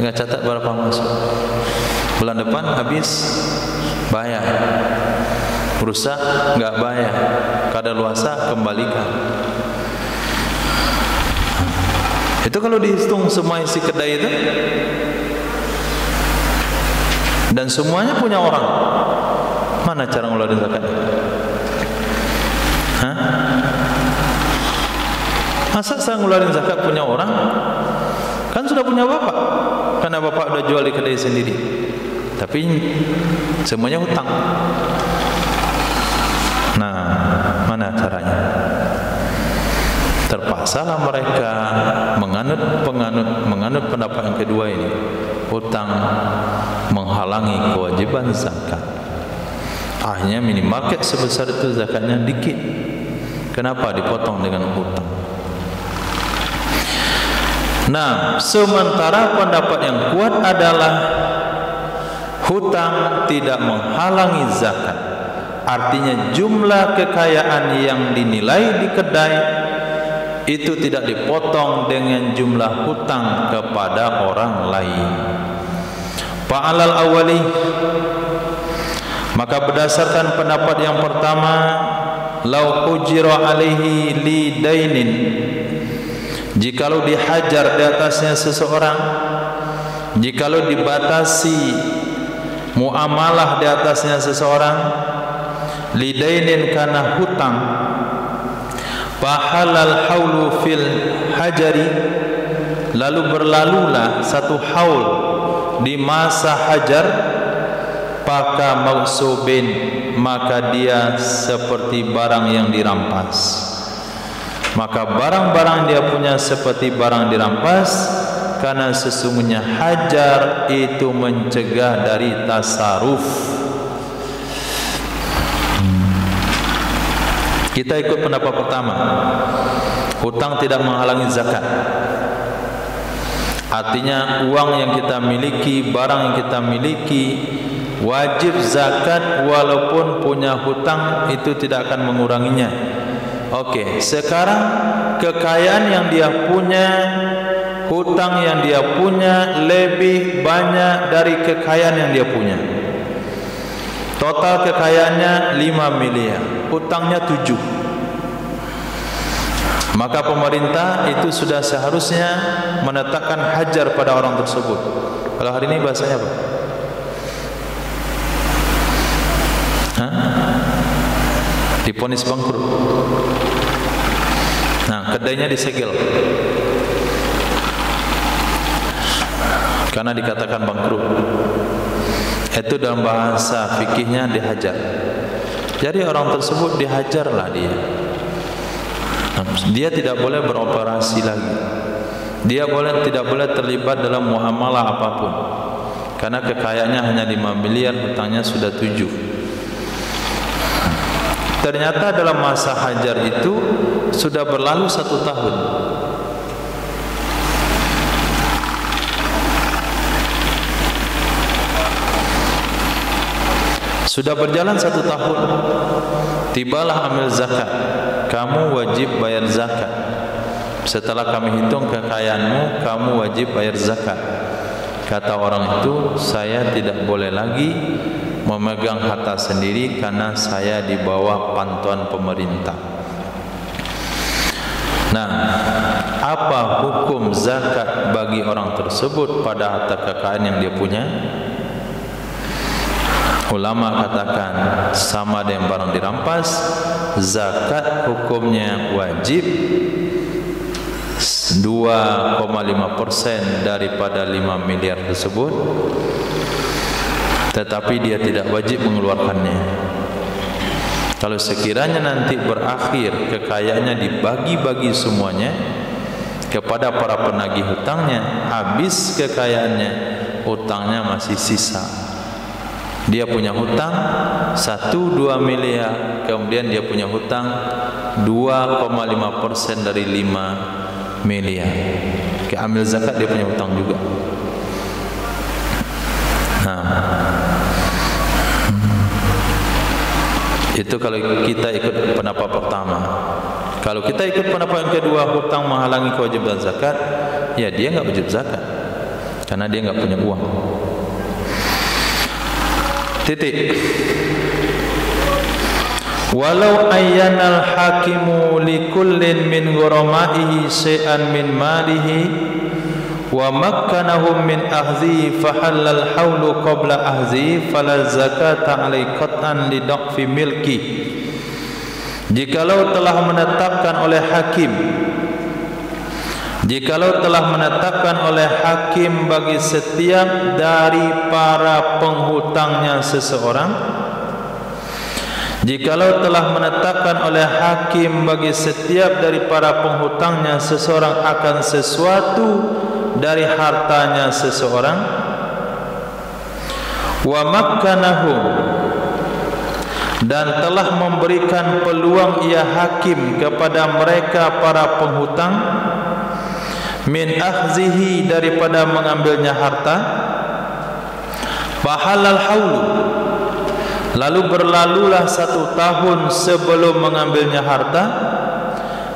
nggak catat berapa masuk. Bulan depan habis, bayar. Rusak, nggak bayar. Kadaluarsa, kembalikan. Itu kalau dihitung semua isi kedai itu, dan semuanya punya orang, mana cara ngeluarin zakat? Hah? Masa saya ngeluarin zakat punya orang? Kan sudah punya bapak, karena bapak udah jual di kedai sendiri. Tapi semuanya hutang. Nah, mana caranya? Terpaksalah mereka menganut pendapat yang kedua ini. Hutang menghalangi kewajiban zakat. Akhirnya minimarket sebesar itu zakatnya dikit. Kenapa dipotong dengan hutang? Nah, sementara pendapat yang kuat adalah hutang tidak menghalangi zakat. Artinya jumlah kekayaan yang dinilai di kedai itu tidak dipotong dengan jumlah hutang kepada orang lain. Fa'alal awali, maka berdasarkan pendapat yang pertama, lau hujira alaihi li dainin, jikalau dihajar di atasnya seseorang, jikalau dibatasi muamalah di atasnya seseorang, li dainin kana hutang, fahalal haulu fil hajari, lalu berlalulah satu haul di masa hajar, paka mausubin, maka dia seperti barang yang dirampas. Maka barang-barang dia punya seperti barang dirampas, karena sesungguhnya hajar itu mencegah dari tasaruf. Kita ikut pendapat pertama. Hutang tidak menghalangi zakat. Artinya uang yang kita miliki, barang yang kita miliki, wajib zakat walaupun punya hutang, itu tidak akan menguranginya. Oke, sekarang kekayaan yang dia punya, hutang yang dia punya lebih banyak dari kekayaan yang dia punya. Total kekayaannya 5 miliar, hutangnya 7. Maka pemerintah itu sudah seharusnya menetapkan hajar pada orang tersebut. Kalau hari ini bahasanya apa? Diponis bangkrut. Nah, kedainya disegel karena dikatakan bangkrut. Itu dalam bahasa fikihnya dihajar. Jadi orang tersebut dihajarlah dia. Dia tidak boleh beroperasi lagi. Dia tidak boleh terlibat dalam muamalah apapun. Karena kekayaannya hanya 5 miliar, hutangnya sudah 7. Ternyata dalam masa hajar itu sudah berlalu 1 tahun. Sudah berjalan 1 tahun, tibalah amil zakat. Kamu wajib bayar zakat. Setelah kami hitung kekayaanmu, kamu wajib bayar zakat. Kata orang itu, saya tidak boleh lagi memegang harta sendiri karena saya di bawah pantauan pemerintah. Nah, apa hukum zakat bagi orang tersebut pada harta kekayaan yang dia punya? Ulama katakan sama dengan barang dirampas, zakat hukumnya wajib 2,5% daripada 5 miliar tersebut, tetapi dia tidak wajib mengeluarkannya. Kalau sekiranya nanti berakhir kekayaannya dibagi-bagi semuanya kepada para penagih hutangnya, habis kekayaannya, hutangnya masih sisa. Dia punya hutang 1-2 miliar, kemudian dia punya hutang 2,5% dari 5 miliar. Keambil zakat dia punya hutang juga. Nah, itu kalau kita ikut pendapat pertama. Kalau kita ikut pendapat yang kedua, hutang menghalangi kewajiban zakat, ya dia enggak wajib zakat karena dia enggak punya uang. Titik. Walau ayyanal hakimu likullin min ghuramaihi syai'an min malihi wa makkanahum min ahzi fahallal haulu qabla ahzi fala zakata alai qat'an li daqfi milki. Jikalau telah menetapkan oleh hakim, jikalau telah menetapkan oleh hakim bagi setiap dari para penghutangnya seseorang, jikalau telah menetapkan oleh hakim bagi setiap dari para penghutangnya seseorang akan sesuatu dari hartanya seseorang, wa makkanahum, dan telah memberikan peluang ia hakim kepada mereka para penghutang, min akhzihi, daripada mengambilnya harta, fahalal haulu, lalu berlalulah 1 tahun sebelum mengambilnya harta,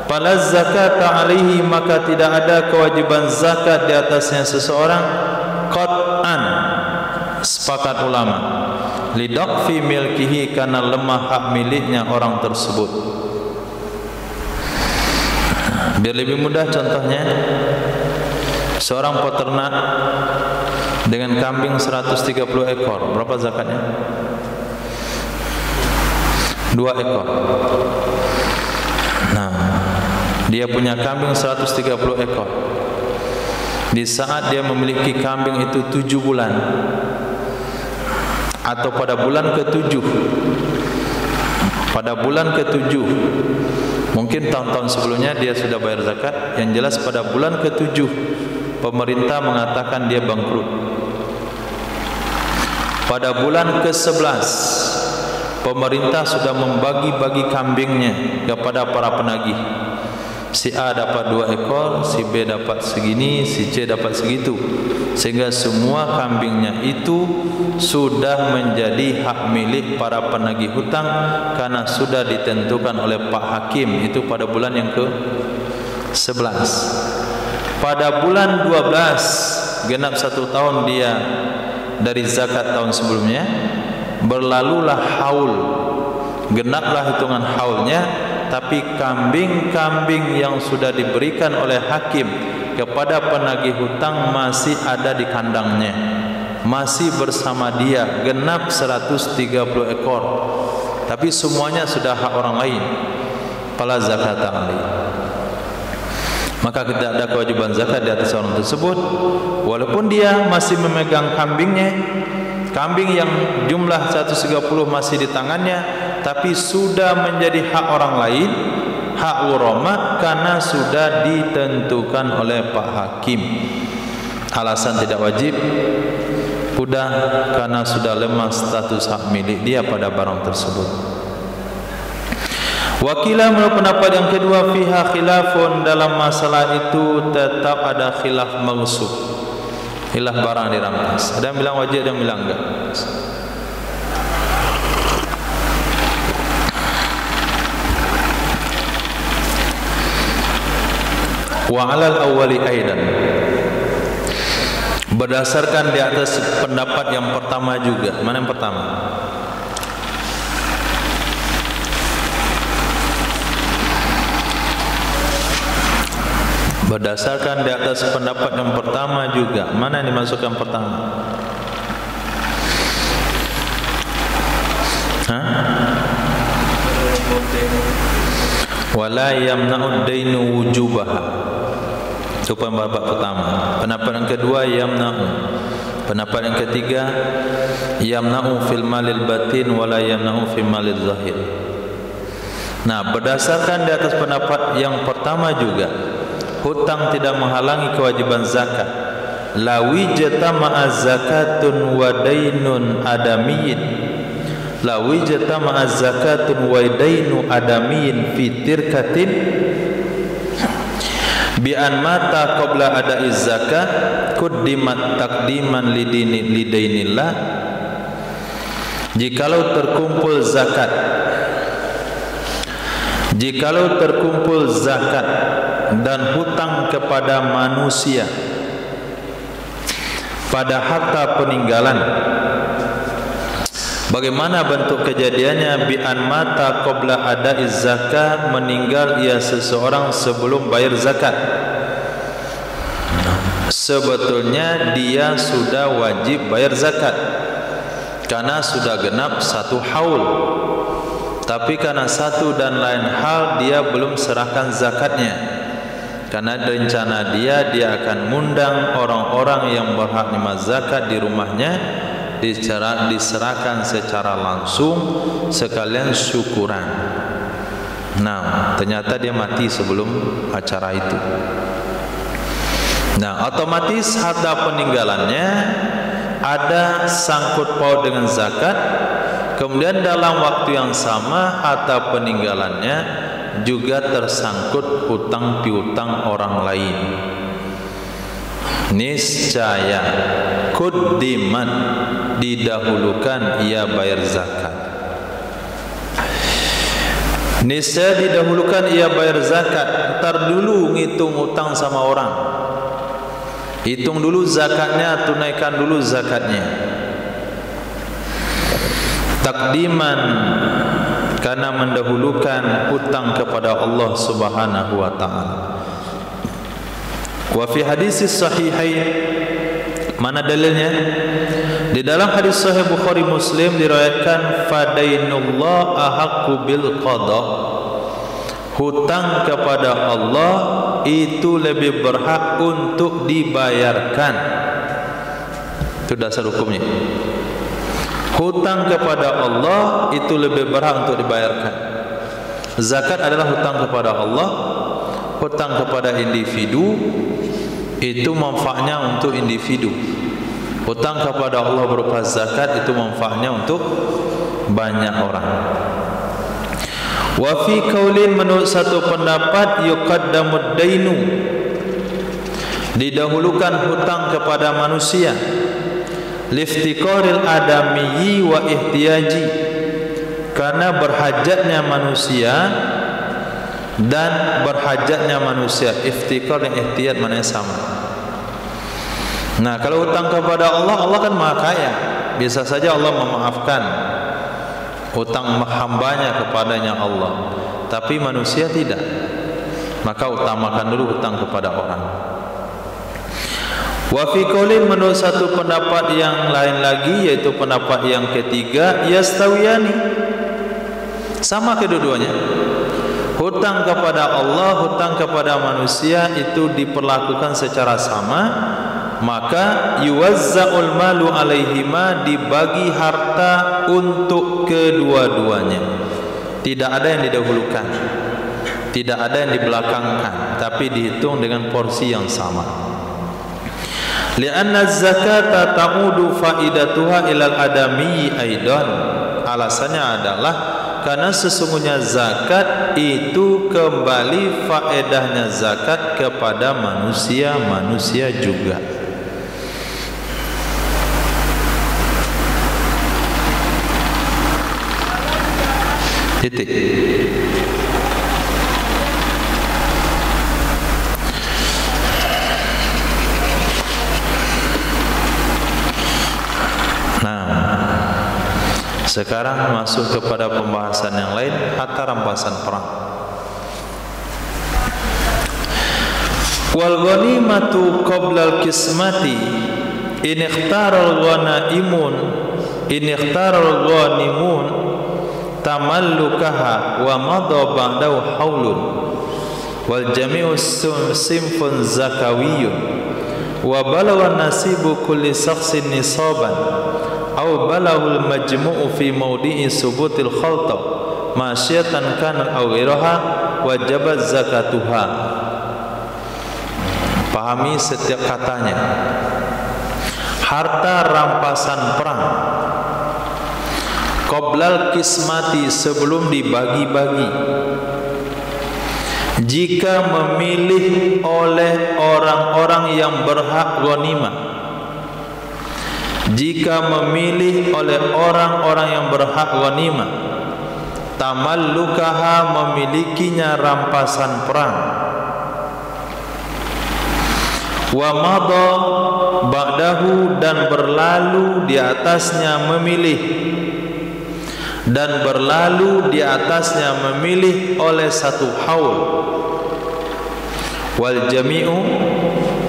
fala zakata alaihi, maka tidak ada kewajiban zakat di atasnya seseorang, qat'an, sepakat ulama, lidaqfi milkihi, karena lemah hak miliknya orang tersebut. Biar lebih mudah contohnya, seorang peternak dengan kambing 130 ekor, berapa zakatnya? 2 ekor. Nah, dia punya kambing 130 ekor. Di saat dia memiliki kambing itu 7 bulan, atau pada bulan ke-7, pada bulan ke-7, mungkin tahun-tahun sebelumnya dia sudah bayar zakat. Yang jelas pada bulan ke-7 pemerintah mengatakan dia bangkrut. Pada bulan ke-11 pemerintah sudah membagi-bagi kambingnya kepada para penagih. Si A dapat 2 ekor, si B dapat segini, si C dapat segitu, sehingga semua kambingnya itu sudah menjadi hak milik para penagih hutang karena sudah ditentukan oleh Pak Hakim itu pada bulan yang ke-11. Pada bulan 12 genap 1 tahun dia dari zakat tahun sebelumnya, berlalulah haul, genaplah hitungan haulnya, tapi kambing-kambing yang sudah diberikan oleh hakim kepada penagih hutang masih ada di kandangnya, masih bersama dia, genap 130 ekor, tapi semuanya sudah hak orang lain. Fala zakata alaihi, maka tidak ada kewajiban zakat di atas orang tersebut, walaupun dia masih memegang kambingnya, kambing yang jumlah 130 masih di tangannya, tapi sudah menjadi hak orang lain, hak ghurama, karena sudah ditentukan oleh Pak Hakim. Alasan tidak wajib, udah karena sudah lemah status hak milik dia pada barang tersebut. Wakilah menurut pendapat yang kedua, fiha khilafun, dalam masalah itu tetap ada khilaf maghsub, khilaf barang dirampas. Ada yang bilang wajib, ada yang bilang enggak. Wa 'alal awwali aidan, berdasarkan di atas pendapat yang pertama juga. Mana yang pertama? Berdasarkan di atas pendapat yang pertama juga. Mana yang dimasukkan pertama? Wala yamna'ud dainu wujubaha, itu pendapat pertama. Pendapat yang kedua yamna'u. Pendapat yang ketiga yamna'u fil malil batin wala yamna'u fil malil zahir. Nah, berdasarkan di atas pendapat yang pertama juga, hutang tidak menghalangi kewajiban zakat. Lawi jatama'a zakatun wa dainun adamiyin, lawi jatama'a zakatun wa dainu adamiyin fi tirkatin bi an mata qabla ada'iz zakah quddimat taqdiman lidainillah. Jikalau terkumpul zakat, jikalau terkumpul zakat dan hutang kepada manusia pada harta peninggalan, bagaimana bentuk kejadiannya? Bi an mata qabla ada'iz zakah, meninggal ia seseorang sebelum bayar zakat. Sebetulnya dia sudah wajib bayar zakat karena sudah genap 1 haul, tapi karena satu dan lain hal dia belum serahkan zakatnya, karena rencana dia akan mengundang orang-orang yang berhak menerima zakat di rumahnya, diserahkan secara langsung sekalian syukuran. Nah, ternyata dia mati sebelum acara itu. Nah, otomatis harta peninggalannya ada sangkut paut dengan zakat. Kemudian dalam waktu yang sama harta peninggalannya juga tersangkut hutang piutang orang lain. Niscaya kuddiman, didahulukan ia bayar zakat. Niscaya didahulukan ia bayar zakat. Ntar dulu ngitung hutang sama orang, hitung dulu zakatnya, tunaikan dulu zakatnya. Takdiman, karena mendahulukan hutang kepada Allah Subhanahu wa taala. Wa fi hadis sahihain, mana dalilnya? Di dalam hadis sahih Bukhari Muslim diriwayatkan, fadainullah ahaqqu bil qada, hutang kepada Allah itu lebih berhak untuk dibayarkan. Itu dasar hukumnya. Hutang kepada Allah itu lebih berhak untuk dibayarkan. Zakat adalah hutang kepada Allah. Hutang kepada individu itu manfaatnya untuk individu. Hutang kepada Allah berupa zakat itu manfaatnya untuk banyak orang. Wa fi qaulin, menurut satu pendapat, yuqaddamud dainu, didahulukan hutang kepada manusia, liftiqaril adamiyyi wa ihtiyaji, karena berhajatnya manusia dan berhajatnya manusia. Iftiqar dan ihtiyaj maknanya sama. Nah, kalau hutang kepada Allah, Allah kan Maha Kaya, bisa saja Allah memaafkan hutang hambanya kepadanya Allah, tapi manusia tidak. Maka utamakan dulu hutang kepada orang. Wa fi qaulin, menurut satu pendapat yang lain lagi, yaitu pendapat yang ketiga, yastawiyani, sama kedua-duanya. Hutang kepada Allah, hutang kepada manusia itu diperlakukan secara sama. Maka yuwazza'ul malu alaihima, dibagi harta untuk kedua-duanya. Tidak ada yang didahulukan, tidak ada yang dibelakangkan, tapi dihitung dengan porsi yang sama. Li'anna zakata ta'udu faidatuha ilal adami aidan. Alasannya adalah karena sesungguhnya zakat itu kembali faedahnya zakat kepada manusia juga. Titik. Nah, sekarang masuk kepada pembahasan yang lain, harta rampasan perang. Wal ghanimatu qabla al-qismati in ikhtaral ghanimun tamallukaha wa madha ba'dahu haulun wal jami'u simfun zakawiyyun wa balagha nasibu kulli shakhsin nisaban aw balagul majmu'u fi mawdi'i subutil khalta masyatan kana aw ghiraha wajabat zakatuha. Pahami setiap katanya. Harta rampasan perang qoblal kismati, sebelum dibagi-bagi, jika memilih oleh orang-orang yang berhak ghanimah, jika memilih oleh orang-orang yang berhak ghanimah, tamallukaha, memilikinya rampasan perang, wa madha ba'dahu, dan berlalu di atasnya memilih, dan berlalu di atasnya memilih oleh satu haul, wal jami'u,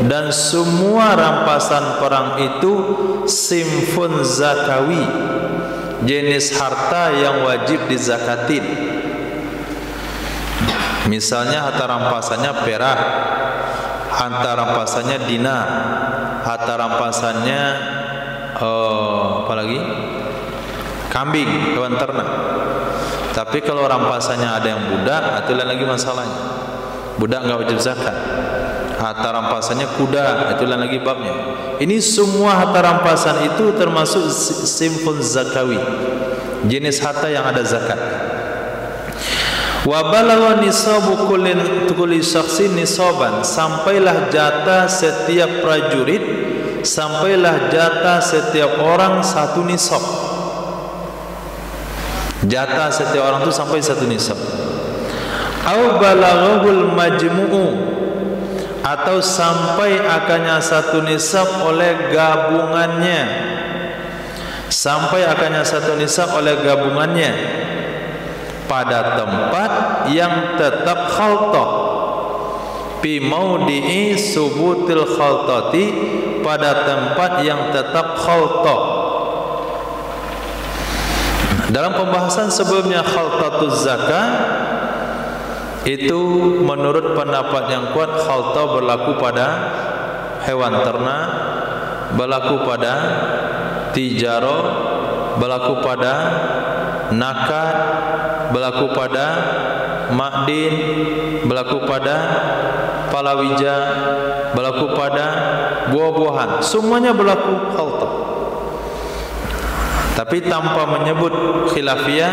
dan semua rampasan perang itu simfun zakawi, jenis harta yang wajib dizakatin. Misalnya harta rampasannya perak, harta rampasannya dinar, harta rampasannya apa lagi? Kambing, hewan ternak. Tapi kalau rampasannya ada yang budak, itu lain lagi masalahnya. Budak enggak wajib zakat. Harta rampasannya kuda, itu lain lagi babnya. Ini semua harta rampasan itu termasuk simfun zakawi, jenis harta yang ada zakat. Wa balagha nisabu kulli shakhsin nisaban, sampailah jatah setiap prajurit, sampailah jatah setiap orang satu nisab. Jatah setiap orang itu sampai satu nisab. Au balaghul majmu'u, atau sampai akannya satu nisab oleh gabungannya, sampai akannya satu nisab oleh gabungannya pada tempat yang tetap khaltah, fi maudi'i subutil khaltati, pada tempat yang tetap khaltah. Dalam pembahasan sebelumnya khaltatuz zakat itu menurut pendapat yang kuat, khaltah berlaku pada hewan ternak, berlaku pada tijarah, berlaku pada nakat, berlaku pada makdin, berlaku pada palawija, berlaku pada buah-buahan, semuanya berlaku khaltah. Tapi tanpa menyebut khilafiyah,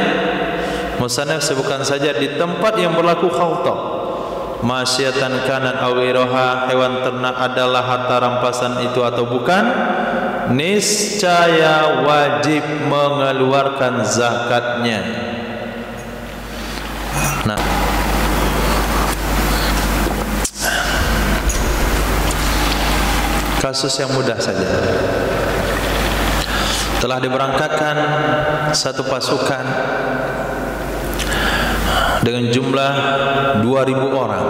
Musannaf sebutkan saja di tempat yang berlaku khalta, masyatan kanan awiroha, hewan ternak adalah harta rampasan itu atau bukan, niscaya wajib mengeluarkan zakatnya. Nah, kasus yang mudah saja. Telah diberangkatkan satu pasukan dengan jumlah 2.000 orang,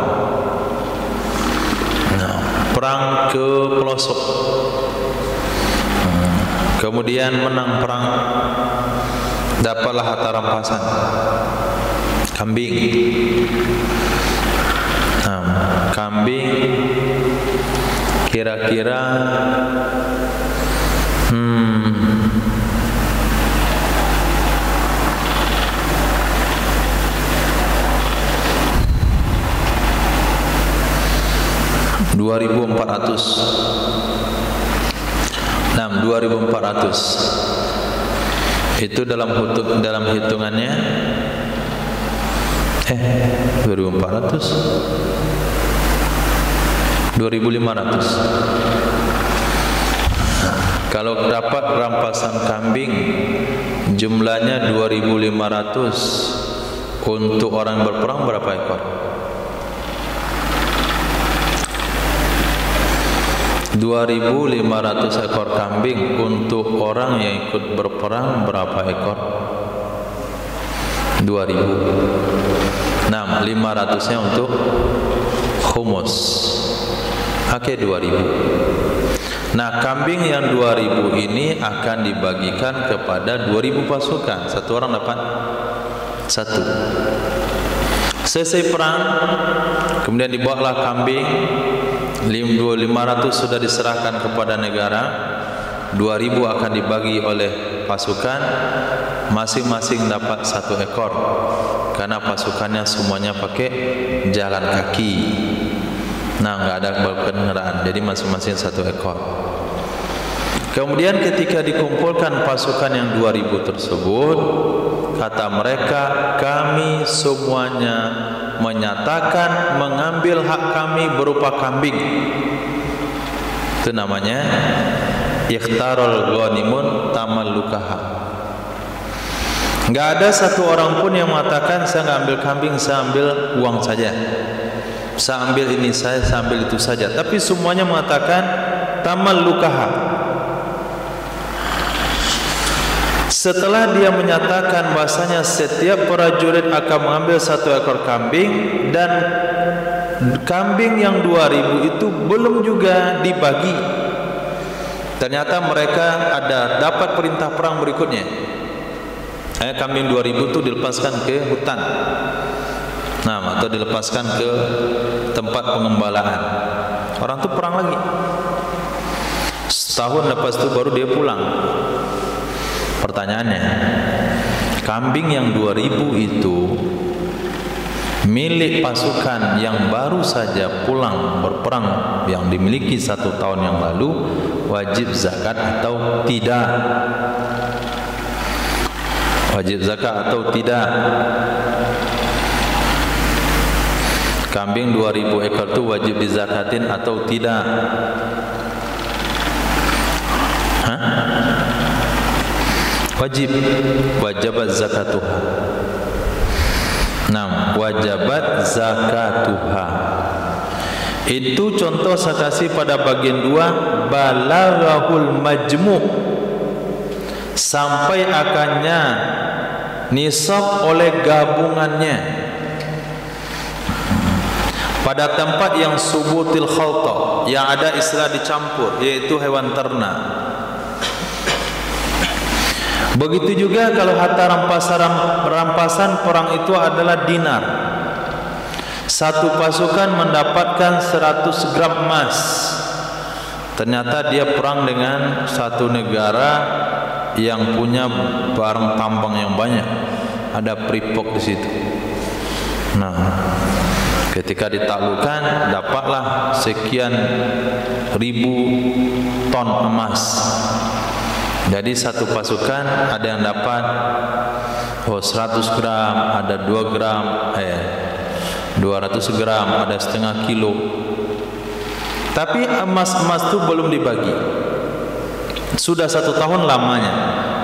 perang ke pelosok, kemudian menang perang, dapatlah harta rampasan kambing. Kambing kira-kira 2.400 itu dalam hitungannya 2.500. Kalau dapat rampasan kambing jumlahnya 2.500, untuk orang berperang berapa ekor? 2.500 ekor kambing untuk orang yang ikut berperang berapa ekor? 2.000. Nah, 500-nya untuk khumus. Oke, 2.000. Nah, kambing yang 2.000 ini akan dibagikan kepada 2.000 pasukan. Satu orang dapat satu. Selesai perang, kemudian dibawalah kambing. 500 sudah diserahkan kepada negara, 2.000 akan dibagi oleh pasukan, masing-masing dapat satu ekor, karena pasukannya semuanya pakai jalan kaki. Nah, nggak ada kendaraan, jadi masing-masing satu ekor. Kemudian ketika dikumpulkan pasukan yang 2.000 tersebut, kata mereka, kami semuanya menyatakan mengambil hak kami berupa kambing. Itu namanya ikhtarul ghanimun tamallukaha. Enggak ada satu orang pun yang mengatakan saya enggak ambil kambing, saya ambil uang saja, saya ambil ini, saya ambil itu saja. Tapi semuanya mengatakan tamallukaha. Setelah dia menyatakan bahasanya setiap prajurit akan mengambil satu ekor kambing, dan kambing yang 2.000 itu belum juga dibagi. Ternyata mereka ada dapat perintah perang berikutnya. Kambing 2.000 itu dilepaskan ke hutan, nah, atau dilepaskan ke tempat pengembalaan. Orang itu perang lagi. Setahun lepas itu baru dia pulang. Pertanyaannya, kambing yang 2.000 itu milik pasukan yang baru saja pulang berperang, yang dimiliki 1 tahun yang lalu, wajib zakat atau tidak? Wajib zakat atau tidak? Kambing 2.000 ekor itu wajib dizakatin atau tidak? Wajib, wajabat zakatuha. Nah, wajabat zakatuha. Itu contoh saya kasih pada bagian 2, balaghul majmu', sampai akannya nisab oleh gabungannya. Pada tempat yang subutil khalta, yang ada istilah dicampur, yaitu hewan ternak. Begitu juga kalau harta rampasan perang itu adalah dinar. Satu pasukan mendapatkan 100 gram emas. Ternyata dia perang dengan satu negara yang punya barang tambang yang banyak, ada Freeport di situ. Nah, ketika ditaklukkan, dapatlah sekian ribu ton emas. Jadi satu pasukan ada yang dapat 100 gram, ada 2 gram, 200 gram, ada setengah kilo. Tapi emas-emas itu belum dibagi. Sudah 1 tahun lamanya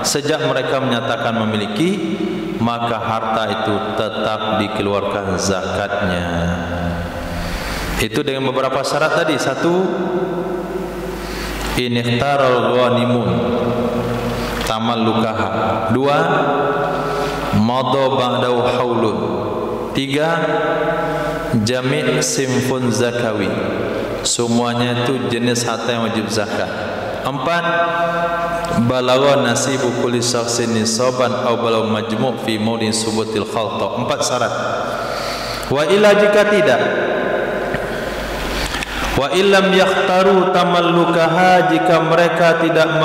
sejak mereka menyatakan memiliki, maka harta itu tetap dikeluarkan zakatnya. Itu dengan beberapa syarat tadi. 1, in ikhtaral ghanimun tamallukaha. 2, madha ba'dahu haulun. 3, jami' simfun zakawi. Semuanya itu jenis harta yang wajib zakat. 4, balagha nasibu kulli shakhsin nisaban aw balagha majmu' fi maudin subutil khalta. 4 syarat. Wa illa jika tidak, wa illam yakhtaru tamallukaha, jika mereka tidak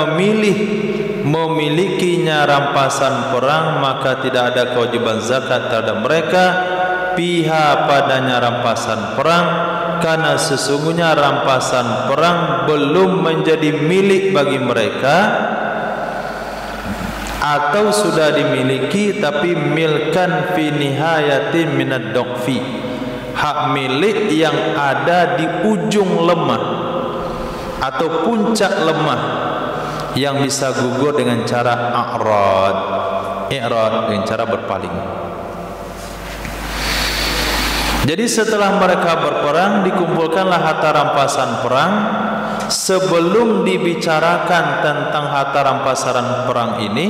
memilikinya rampasan perang, maka tidak ada kewajiban zakat terhadap mereka piha padanya rampasan perang, karena sesungguhnya rampasan perang belum menjadi milik bagi mereka, atau sudah dimiliki tapi milkan fi nihayatin minad doqfi, hak milik yang ada di ujung lemah atau puncak lemah yang bisa gugur dengan cara i'rad dengan cara berpaling. Jadi setelah mereka berperang, dikumpulkanlah harta rampasan perang. Sebelum dibicarakan tentang harta rampasan perang ini,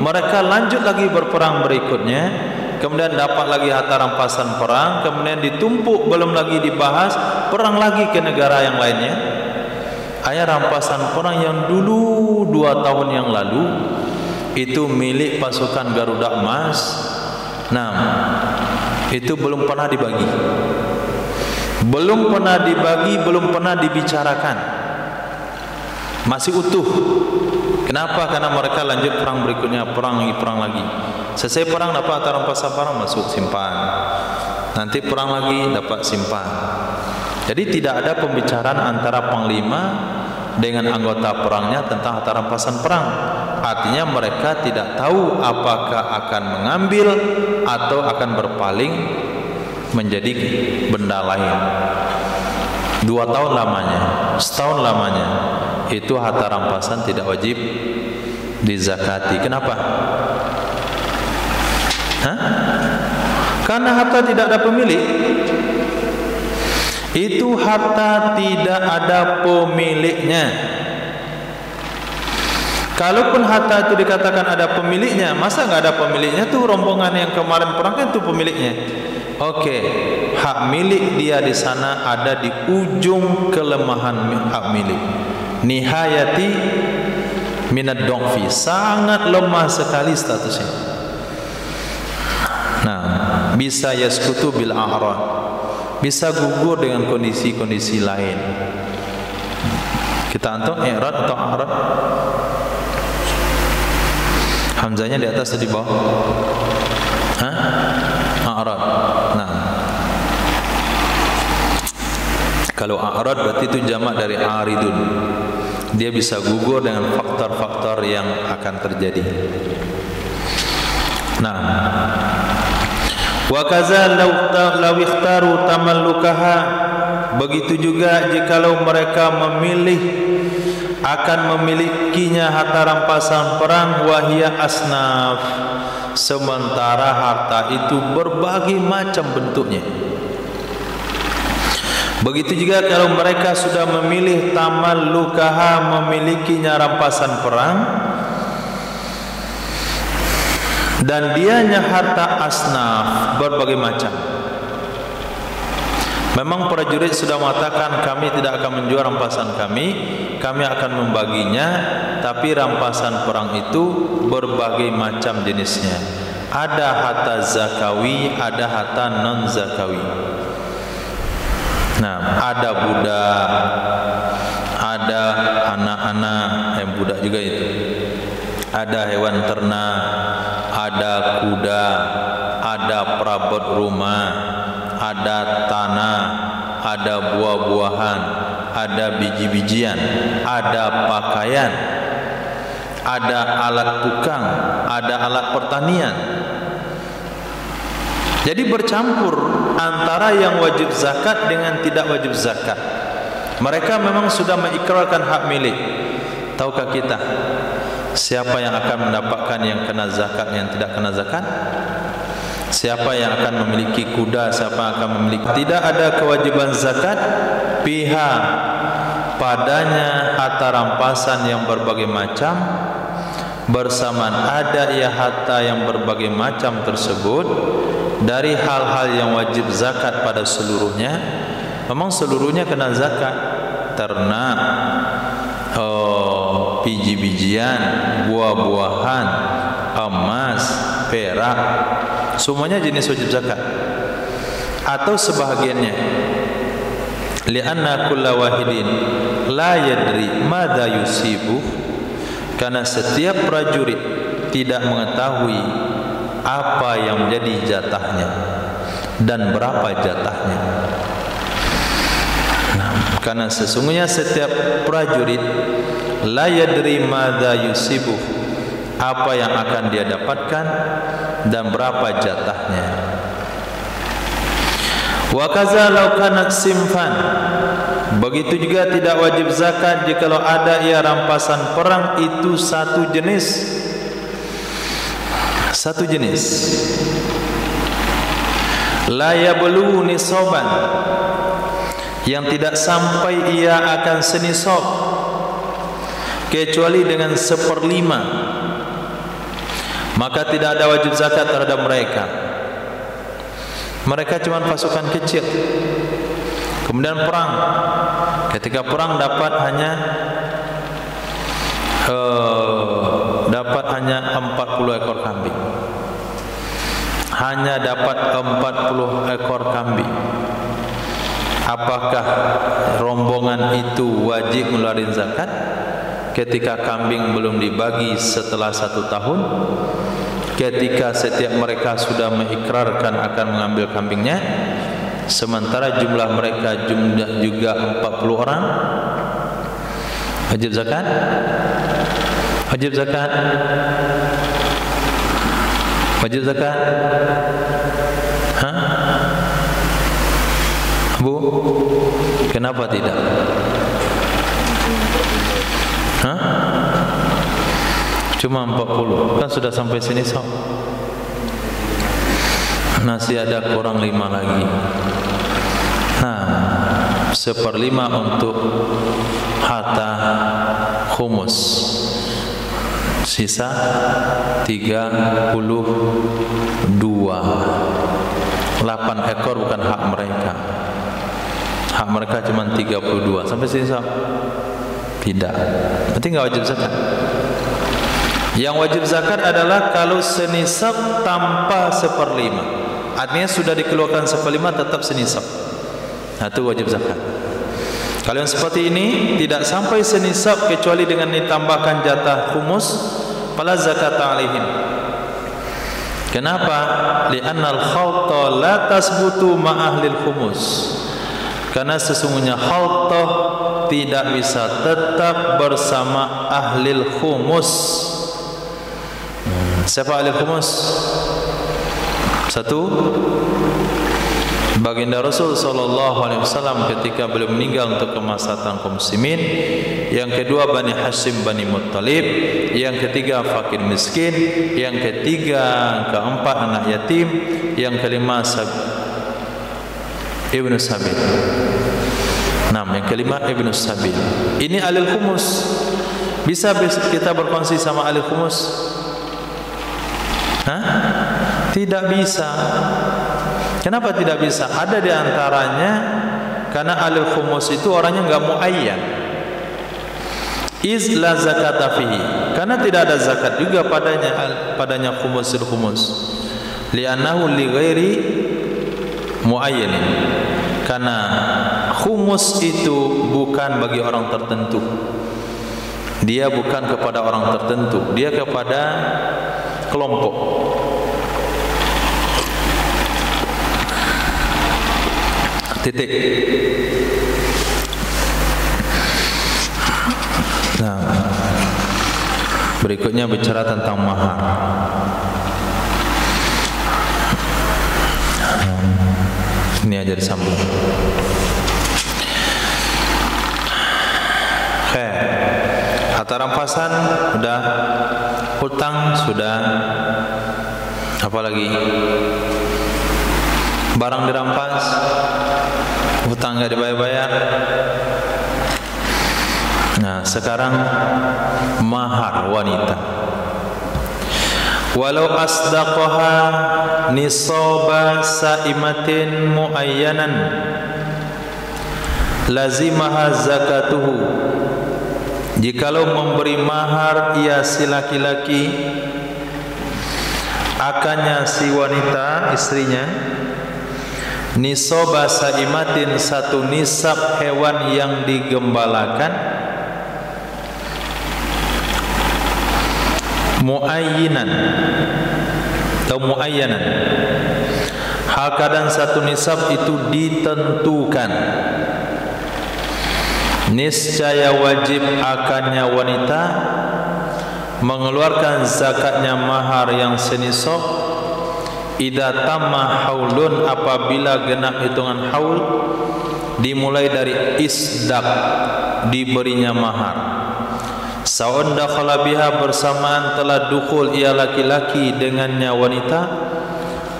mereka lanjut lagi berperang berikutnya, kemudian dapat lagi harta rampasan perang, kemudian ditumpuk, belum lagi dibahas, perang lagi ke negara yang lainnya. Ayat rampasan perang yang dulu 2 tahun yang lalu itu milik pasukan Garuda Emas. Nah, itu belum pernah dibagi, belum pernah dibicarakan, masih utuh. Kenapa? Karena mereka lanjut perang berikutnya, perang lagi. Selesai perang dapat harta rampasan perang, masuk simpan. Nanti perang lagi dapat simpan. Jadi tidak ada pembicaraan antara panglima dengan anggota perangnya tentang harta rampasan perang. Artinya mereka tidak tahu apakah akan mengambil atau akan berpaling menjadi benda lain. 2 tahun lamanya, setahun lamanya, itu harta rampasan tidak wajib dizakati. Kenapa? Karena harta tidak ada pemilik. Itu harta tidak ada pemiliknya. Kalaupun harta itu dikatakan ada pemiliknya, masa nggak ada pemiliknya? Tuh rombongan yang kemarin perang kan itu pemiliknya. Oke, hak milik dia di sana ada di ujung kelemahan hak milik. Nihayati minad doqfi, sangat lemah sekali statusnya. Nah, bisa yaskutu bil a'rad, bisa gugur dengan kondisi-kondisi lain. Kita antum i'rad atau a'rad? Hamzanya di atas atau di bawah? A'rad. Nah, kalau a'rad berarti itu jamak dari aridun. Dia bisa gugur dengan faktor-faktor yang akan terjadi. Nah, wa kaza law ikhtaru tamallukaha, begitu juga jikalau mereka memilih akan memilikinya harta rampasan perang, wahia asnaf, sementara harta itu berbagai macam bentuknya. Begitu juga kalau mereka sudah memilih tamallukaha, memilikinya rampasan perang, dan dianya harta asnaf berbagai macam. Memang prajurit sudah mengatakan kami tidak akan menjual rampasan kami akan membaginya, tapi rampasan perang itu berbagai macam jenisnya. Ada harta zakawi, ada harta non zakawi. Nah, ada budak, ada anak-anak yang budak juga itu. Ada hewan ternak, ada kuda, ada perabot rumah, ada tanah, ada buah-buahan, ada biji-bijian, ada pakaian. ada alat tukang, ada alat pertanian. Jadi bercampur antara yang wajib zakat dengan tidak wajib zakat. Mereka memang sudah mengikrarkan hak milik. Tahukah kita siapa yang akan mendapatkan yang kena zakat, yang tidak kena zakat? Siapa yang akan memiliki kuda, siapa yang akan memiliki. Tidak ada kewajiban zakat pihak padanya harta rampasan yang berbagai macam, bersamaan ada ia harta yang berbagai macam tersebut dari hal-hal yang wajib zakat pada seluruhnya. Memang seluruhnya kena zakat. Ternak, biji-bijian, buah-buahan, emas, perak, semuanya jenis wajib zakat atau sebahagiannya. Li'anna kulla wahidin la yadri madza yusibu, karena setiap prajurit tidak mengetahui apa yang menjadi jatahnya dan berapa jatahnya. Karena sesungguhnya setiap prajurit la yadri madza yusibu, apa yang akan dia dapatkan dan berapa jatahnya. Wa kaza law kanat simfan, begitu juga tidak wajib zakat jikalau ada ia rampasan perang itu satu jenis. Satu jenis. La yablu nisaban, yang tidak sampai ia akan senisab kecuali dengan 1/5, maka tidak ada wajib zakat terhadap mereka. Mereka cuma pasukan kecil, kemudian perang. Ketika perang dapat hanya 40 ekor kambing. Hanya dapat 40 ekor kambing. Apakah rombongan itu wajib ngeluarin zakat ketika kambing belum dibagi setelah 1 tahun? Ketika setiap mereka sudah mengikrarkan akan mengambil kambingnya, sementara jumlah mereka juga 40 orang, wajib zakat? Wajib zakat? Wajib zakat? Hah? Bu, kenapa tidak? Hah? Cuma 40, kan sudah sampai sini sob. Masih ada kurang 5 lagi. Nah, 1/5 untuk harta khumus, sisa 32. 8 ekor bukan hak mereka. Hak mereka cuma 32. Sampai sini sob? Tidak. Berarti enggak wajib zakat. Yang wajib zakat adalah kalau senisab tanpa 1/5. Artinya sudah dikeluarkan 1/5 tetap senisab. Nah, itu wajib zakat. Kalau yang seperti ini tidak sampai senisab kecuali dengan ditambahkan jatah khumus, fala zakat alaihim. Kenapa? Li'annal khalta la tasbutu ma'ahlil khumus. Karena sesungguhnya khalta tidak bisa tetap bersama ahlil khumus. Siapa ahli khumus? Satu, baginda Rasul sallallahu alaihi wasallam ketika beliau meninggal untuk kemaslahatan kaum muslimin. Yang kedua Bani Hashim Bani Muttalib. Yang ketiga fakir miskin. Yang ketiga, keempat anak yatim. Yang kelima Ibnu Sabil. Yang kelima Ibnu Sabil. Ini ahli khumus. Bisa kita berkongsi sama ahli khumus? Hah? Tidak bisa. Kenapa tidak bisa? Ada di antaranya karena ahli khumus itu orangnya enggak muayyan. Iz la zakata fihi. Karena tidak ada zakat juga padanya khumusul khumus. Li'annahu li ghairi muayyanin. Karena khumus itu bukan bagi orang tertentu. Dia bukan kepada orang tertentu, dia kepada kelompok. Titik. Nah, Berikutnya bicara tentang mahar. Ini aja disambung. Oke, harta rampasan sudah, hutang sudah, apalagi barang dirampas, hutang nggak dibayar-bayar. Nah, sekarang mahar wanita. Walau asdaqaha nisaba saimatin muayyanan lazimaha zakatuhu. Jikalau memberi mahar ia si laki-laki akannya si wanita istrinya, nisaba saimatin, satu nisab hewan yang digembalakan, muayyinan atau muayyanan, hal keadaan satu nisab itu ditentukan. Niscaya wajib akannya wanita mengeluarkan zakatnya mahar yang senisab idza tamma haulun, apabila genap hitungan haul dimulai dari isdaq, diberinya mahar. Sa'un dakhala biha, bersamaan telah dukhul ia laki-laki dengannya wanita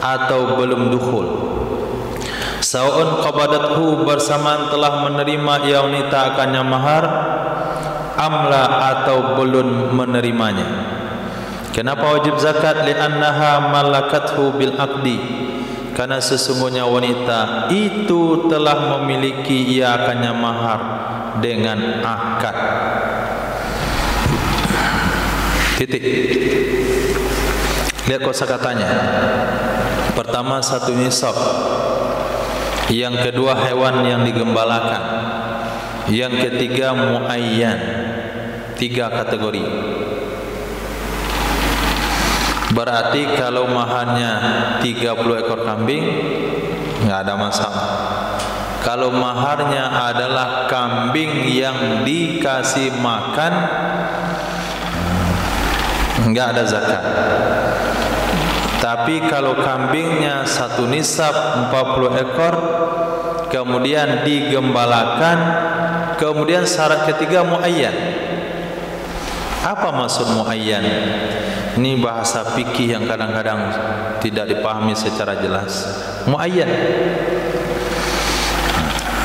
atau belum dukhul. Sa'un qabadathu, bersamaan telah menerima ia wanita akannya mahar, amla atau belum menerimanya. Kenapa wajib zakat? Li'annaha malakathu bil aqdi, karena sesungguhnya wanita itu telah memiliki ia akannya mahar dengan akad. Titik. Lihat kosakatanya. Pertama satu nisab, yang kedua hewan yang digembalakan, yang ketiga muayyan, 3 kategori. Berarti kalau maharnya 30 ekor kambing nggak ada masalah. Kalau maharnya adalah kambing yang dikasih makan, enggak ada zakat. Tapi kalau kambingnya satu nisab 40 ekor, kemudian digembalakan, kemudian syarat ketiga muayyan. Apa maksud muayyan? Ini bahasa fikih yang kadang-kadang tidak dipahami secara jelas. Muayyan,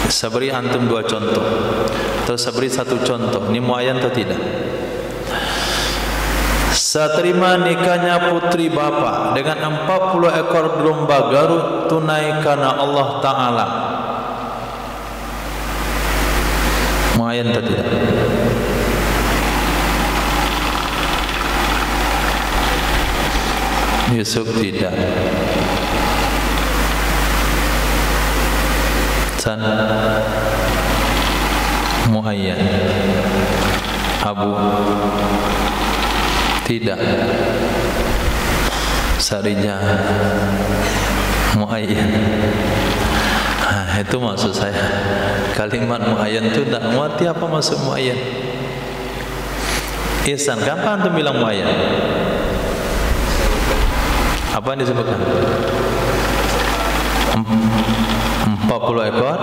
saya beri antum 2 contoh, atau saya beri 1 contoh. Ini muayyan atau tidak? Saya terima nikahnya putri bapak dengan 40 ekor domba Garut tunai karena Allah Ta'ala. Muayyan atau tidak? Yusuf tidak. San muayyan. Abu tidak. Sarija muayyan. Nah, itu maksud saya. Kalimat muayyan itu tidak mengerti apa maksud muayyan. Ihsan, kapan antum bilang muayyan? Apa yang disebutkan? 40 ekor.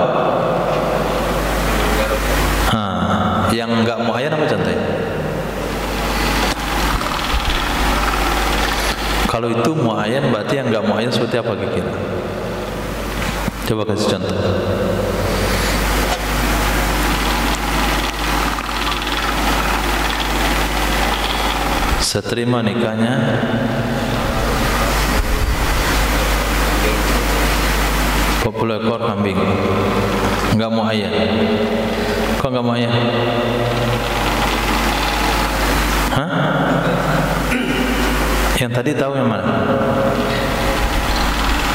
Yang enggak muayyan apa contohnya? Kalau itu muayyan, berarti yang enggak muayyan seperti apa kira-kira? Coba kasih contoh. Seterima nikahnya Populer ekor kambing, enggak muayyan. Kok enggak muayyan? Hah? Yang tadi tahu yang mana?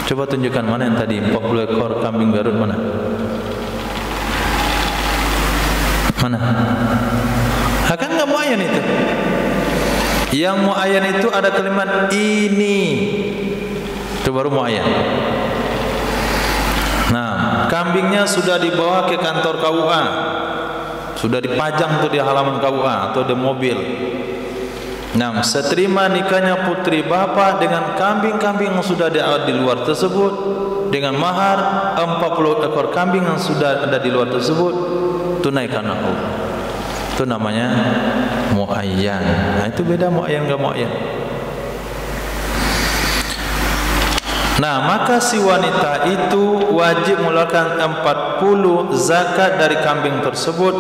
Coba tunjukkan mana yang tadi 40 ekor kambing Garut mana? Mana? Kan enggak muayyan itu. Yang muayyan itu ada kalimat ini. Itu baru muayyan. Nah, kambingnya sudah dibawa ke kantor KUA, sudah dipajang tuh di halaman KUA atau di mobil. Nah, seterima nikahnya putri bapak dengan kambing-kambing yang sudah ada di luar tersebut, dengan mahar 40 ekor kambing yang sudah ada di luar tersebut, tunaikan Allah. Itu namanya muayyan. Nah, itu beda muayyan dengan muayyan. Nah, maka si wanita itu wajib mengeluarkan 40 zakat dari kambing tersebut.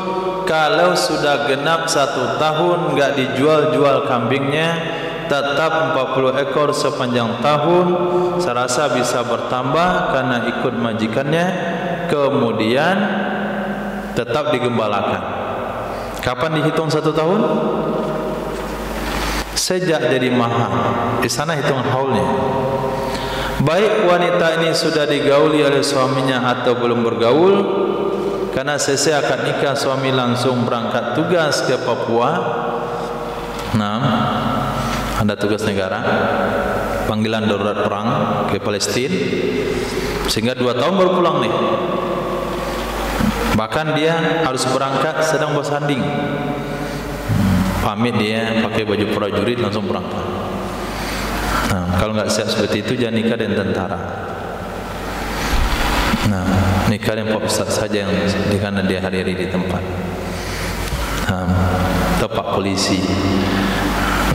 Kalau sudah genap 1 tahun enggak dijual-jual kambingnya, tetap 40 ekor sepanjang tahun. Saya rasa bisa bertambah karena ikut majikannya. Kemudian tetap digembalakan. Kapan dihitung 1 tahun? Sejak jadi mahar. Di sana hitung haulnya. Baik wanita ini sudah digauli oleh suaminya atau belum bergaul, karena selesai akad nikah suami langsung berangkat tugas ke Papua. Nah, ada tugas negara, panggilan darurat perang ke Palestina, sehingga 2 tahun baru pulang nih. Bahkan dia harus berangkat sedang bersanding. Pamit dia pakai baju prajurit langsung berangkat. Nah, kalau nggak siap seperti itu jangan nikah dengan tentara. Nah, nikah dengan Pak Ustaz saja yang karena dia hari-hari di tempat. Nah, tempat polisi.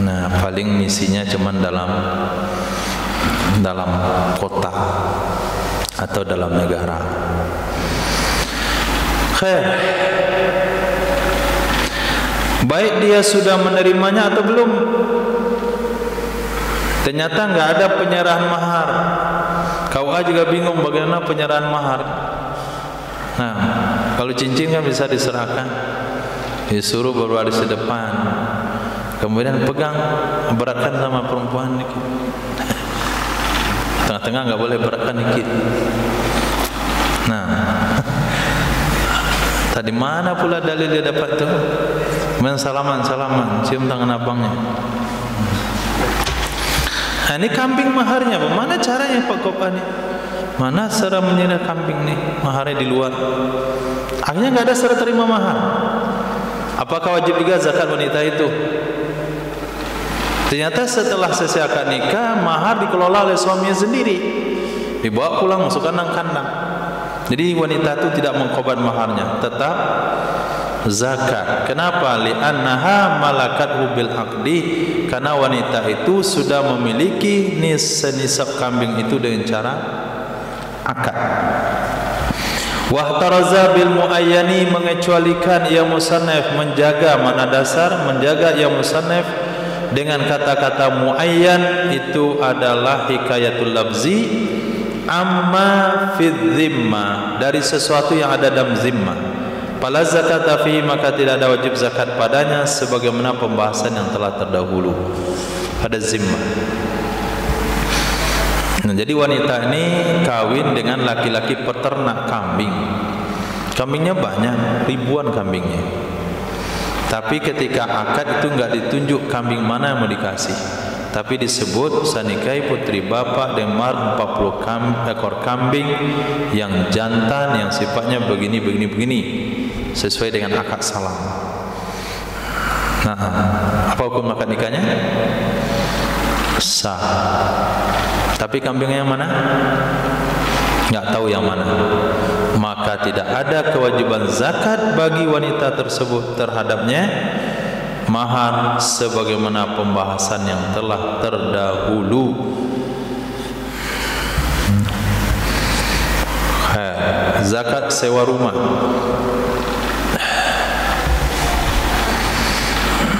Nah, paling misinya cuma dalam kota atau dalam negara. Khair. Baik dia sudah menerimanya atau belum. Ternyata enggak ada penyerahan mahar. KUA juga bingung bagaimana penyerahan mahar. Nah, kalau cincin kan bisa diserahkan, disuruh berbaris di depan, kemudian pegang, beratkan sama perempuan dikit. Tengah-tengah enggak boleh beratkan dikit. Nah, tadi mana pula dalil dia dapat tu? Salaman, cium tangan abangnya. Nah, ini kambing maharnya, bagaimana caranya Pak Kopani? Mana serah menyerah kambing nih, maharnya di luar. Akhirnya nggak ada serah terima mahar. Apakah wajib juga zakat wanita itu? Ternyata setelah selesai akad nikah, mahar dikelola oleh suaminya sendiri, dibawa pulang masuk kandang-kandang. Jadi wanita itu tidak mengqobat maharnya, tetap zakat. Kenapa? Li'annaha malakathu bil aqdi, karena wanita itu sudah memiliki nisab kambing itu dengan cara akad. Wahtaraza bil muayyani, mengecualikan ya musannaf, menjaga mana dasar, menjaga ya musannaf dengan kata-kata muayyan itu adalah hikayatul labzi amma fid zimma, dari sesuatu yang ada dalam zimmah. Fala zakata fi, maka tidak ada wajib zakat padanya, sebagaimana pembahasan yang telah terdahulu pada zimmah. Nah, jadi wanita ini kawin dengan laki-laki peternak kambing. Kambingnya banyak, ribuan kambingnya. Tapi ketika akad itu enggak ditunjuk kambing mana yang mau dikasih, tapi disebut sanikahi putri bapak dengan mahar 40 ekor kambing yang jantan, yang sifatnya begini sesuai dengan akad salam. Nah, apa hukum akad nikahnya? Sah. Tapi kambingnya yang mana? Enggak tahu yang mana. Maka tidak ada kewajiban zakat bagi wanita tersebut terhadapnya mahar, sebagaimana pembahasan yang telah terdahulu. Zakat sewa rumah.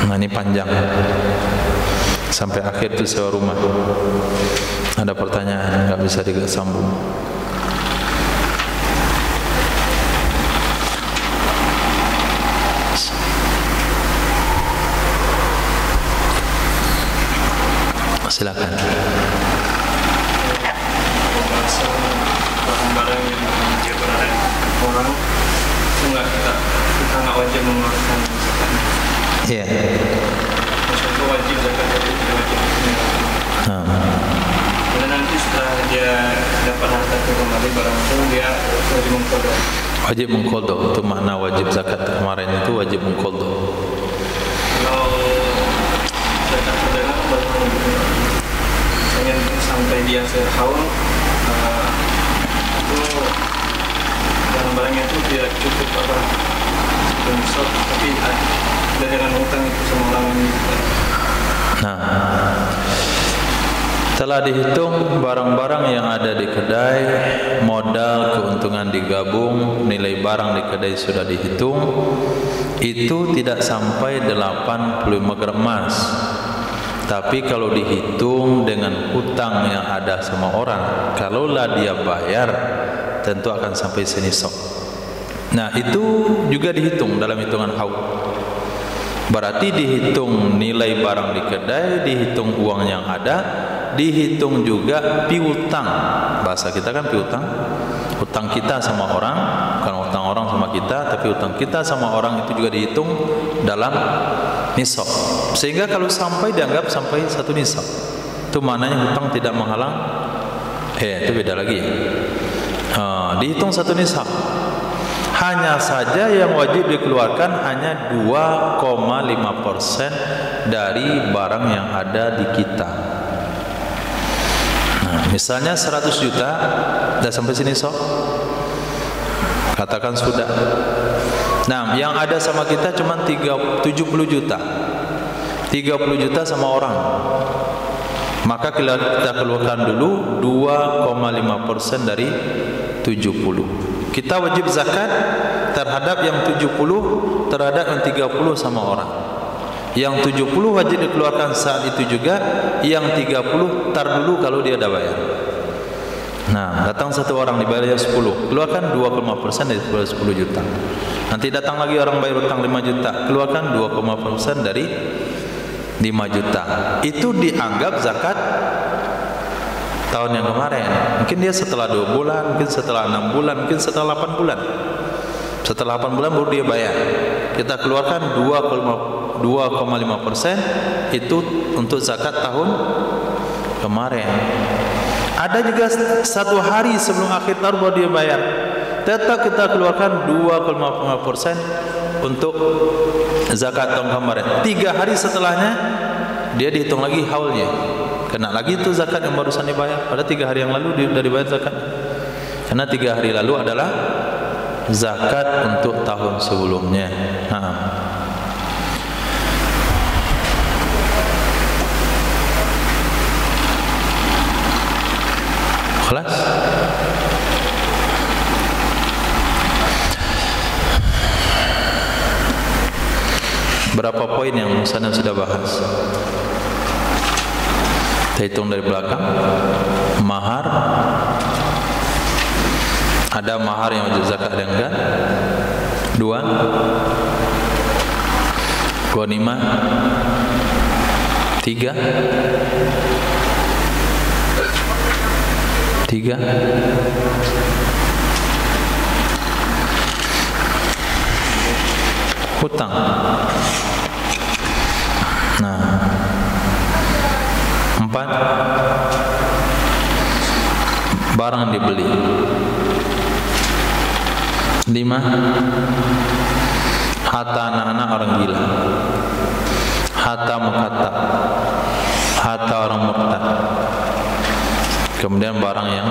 Nah, ini panjang sampai akhir itu sewa rumah. Ada pertanyaan nggak bisa disambung. Silakan. Barang yang dia berada orang itu kita nggak wajib mengeluarkan zakat. Iya. Maksudnya wajib zakat tapi tidak wajib mengeluarkan. Dan nanti setelah dia dapat harta itu kembali barang itu dia wajib mengqadha. Wajib mengqadha itu makna wajib zakat kemarin itu wajib mengqadha. Kalau zakat yang dia sehaul itu barang-barangnya itu tidak cukup apa nisab, tapi ada dengan hutang itu sama orang ini. Nah, telah dihitung barang-barang yang ada di kedai, modal keuntungan digabung, nilai barang di kedai sudah dihitung, itu tidak sampai 85 gram emas. Tapi kalau dihitung dengan hutang yang ada sama orang, kalaulah dia bayar, tentu akan sampai senisab. Nah, itu juga dihitung dalam hitungan haul. Berarti dihitung nilai barang di kedai, dihitung uang yang ada, dihitung juga piutang. Bahasa kita kan piutang. Hutang kita sama orang, bukan hutang orang sama kita, tapi hutang kita sama orang itu juga dihitung dalam nisab. Sehingga kalau sampai dianggap sampai 1 nisab, itu maknanya hutang tidak menghalang. Itu beda lagi. Dihitung 1 nisab. Hanya saja yang wajib dikeluarkan hanya 2,5% dari barang yang ada di kita. Nah, misalnya 100 juta, sudah sampai sini sok? Katakan sudah. Nah, yang ada sama kita cuma 70 juta. 30 juta sama orang. Maka kita keluarkan dulu 2,5% dari 70. Kita wajib zakat terhadap yang 70, terhadap yang 30 sama orang. Yang 70 wajib dikeluarkan saat itu juga, yang 30 tar dulu kalau dia dah bayar. Nah, datang satu orang dibayar 10, keluarkan 2,5% dari 10 juta. Nanti datang lagi orang bayar utang 5 juta, keluarkan 2,5% dari 5 juta. Itu dianggap zakat tahun yang kemarin. Mungkin dia setelah 2 bulan, mungkin setelah 6 bulan, mungkin setelah 8 bulan. Setelah 8 bulan baru dia bayar. Kita keluarkan 2,5% itu untuk zakat tahun kemarin. Ada juga 1 hari sebelum akhir tahun baru dia bayar. Tetap kita keluarkan 2,5% untuk zakat tahun kemarin. 3 hari setelahnya dia dihitung lagi haulnya. Kena lagi itu zakat yang barusan dibayar. Pada 3 hari yang lalu dia sudah dibayar zakat. Karena 3 hari lalu adalah zakat untuk tahun sebelumnya. Kelas? Berapa poin yang Musana sudah bahas? Kita hitung dari belakang. Mahar, ada mahar yang wajib zakat dan enggak. 2, ghanimah. 3, hutang. Nah, 4, barang dibeli. 5, harta anak-anak orang gila, harta mukatab, harta orang murtad. Kemudian barang yang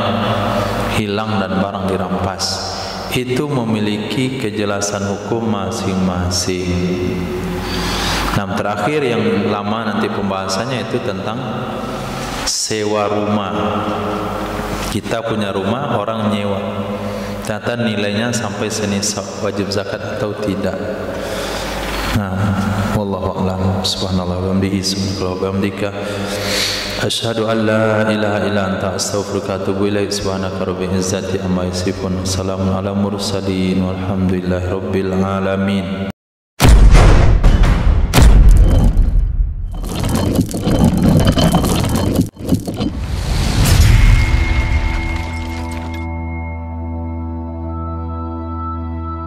hilang dan barang dirampas. Itu memiliki kejelasan hukum masing-masing. Nah, terakhir yang lama nanti pembahasannya itu tentang sewa rumah. Kita punya rumah, orang nyewa. Ternyata nilainya sampai senisab, wajib zakat atau tidak. Nah, wallahu a'lam. Subhanallah wa bihamdihi, subhanallah wa bihamdika, asyhadu an la ilaha illa anta, astaghfiruka wa atubu ilaik. Subhanaka rabbil izzati amma yasifun. Assalamu ala mursalin walhamdulillahi rabbil alamin.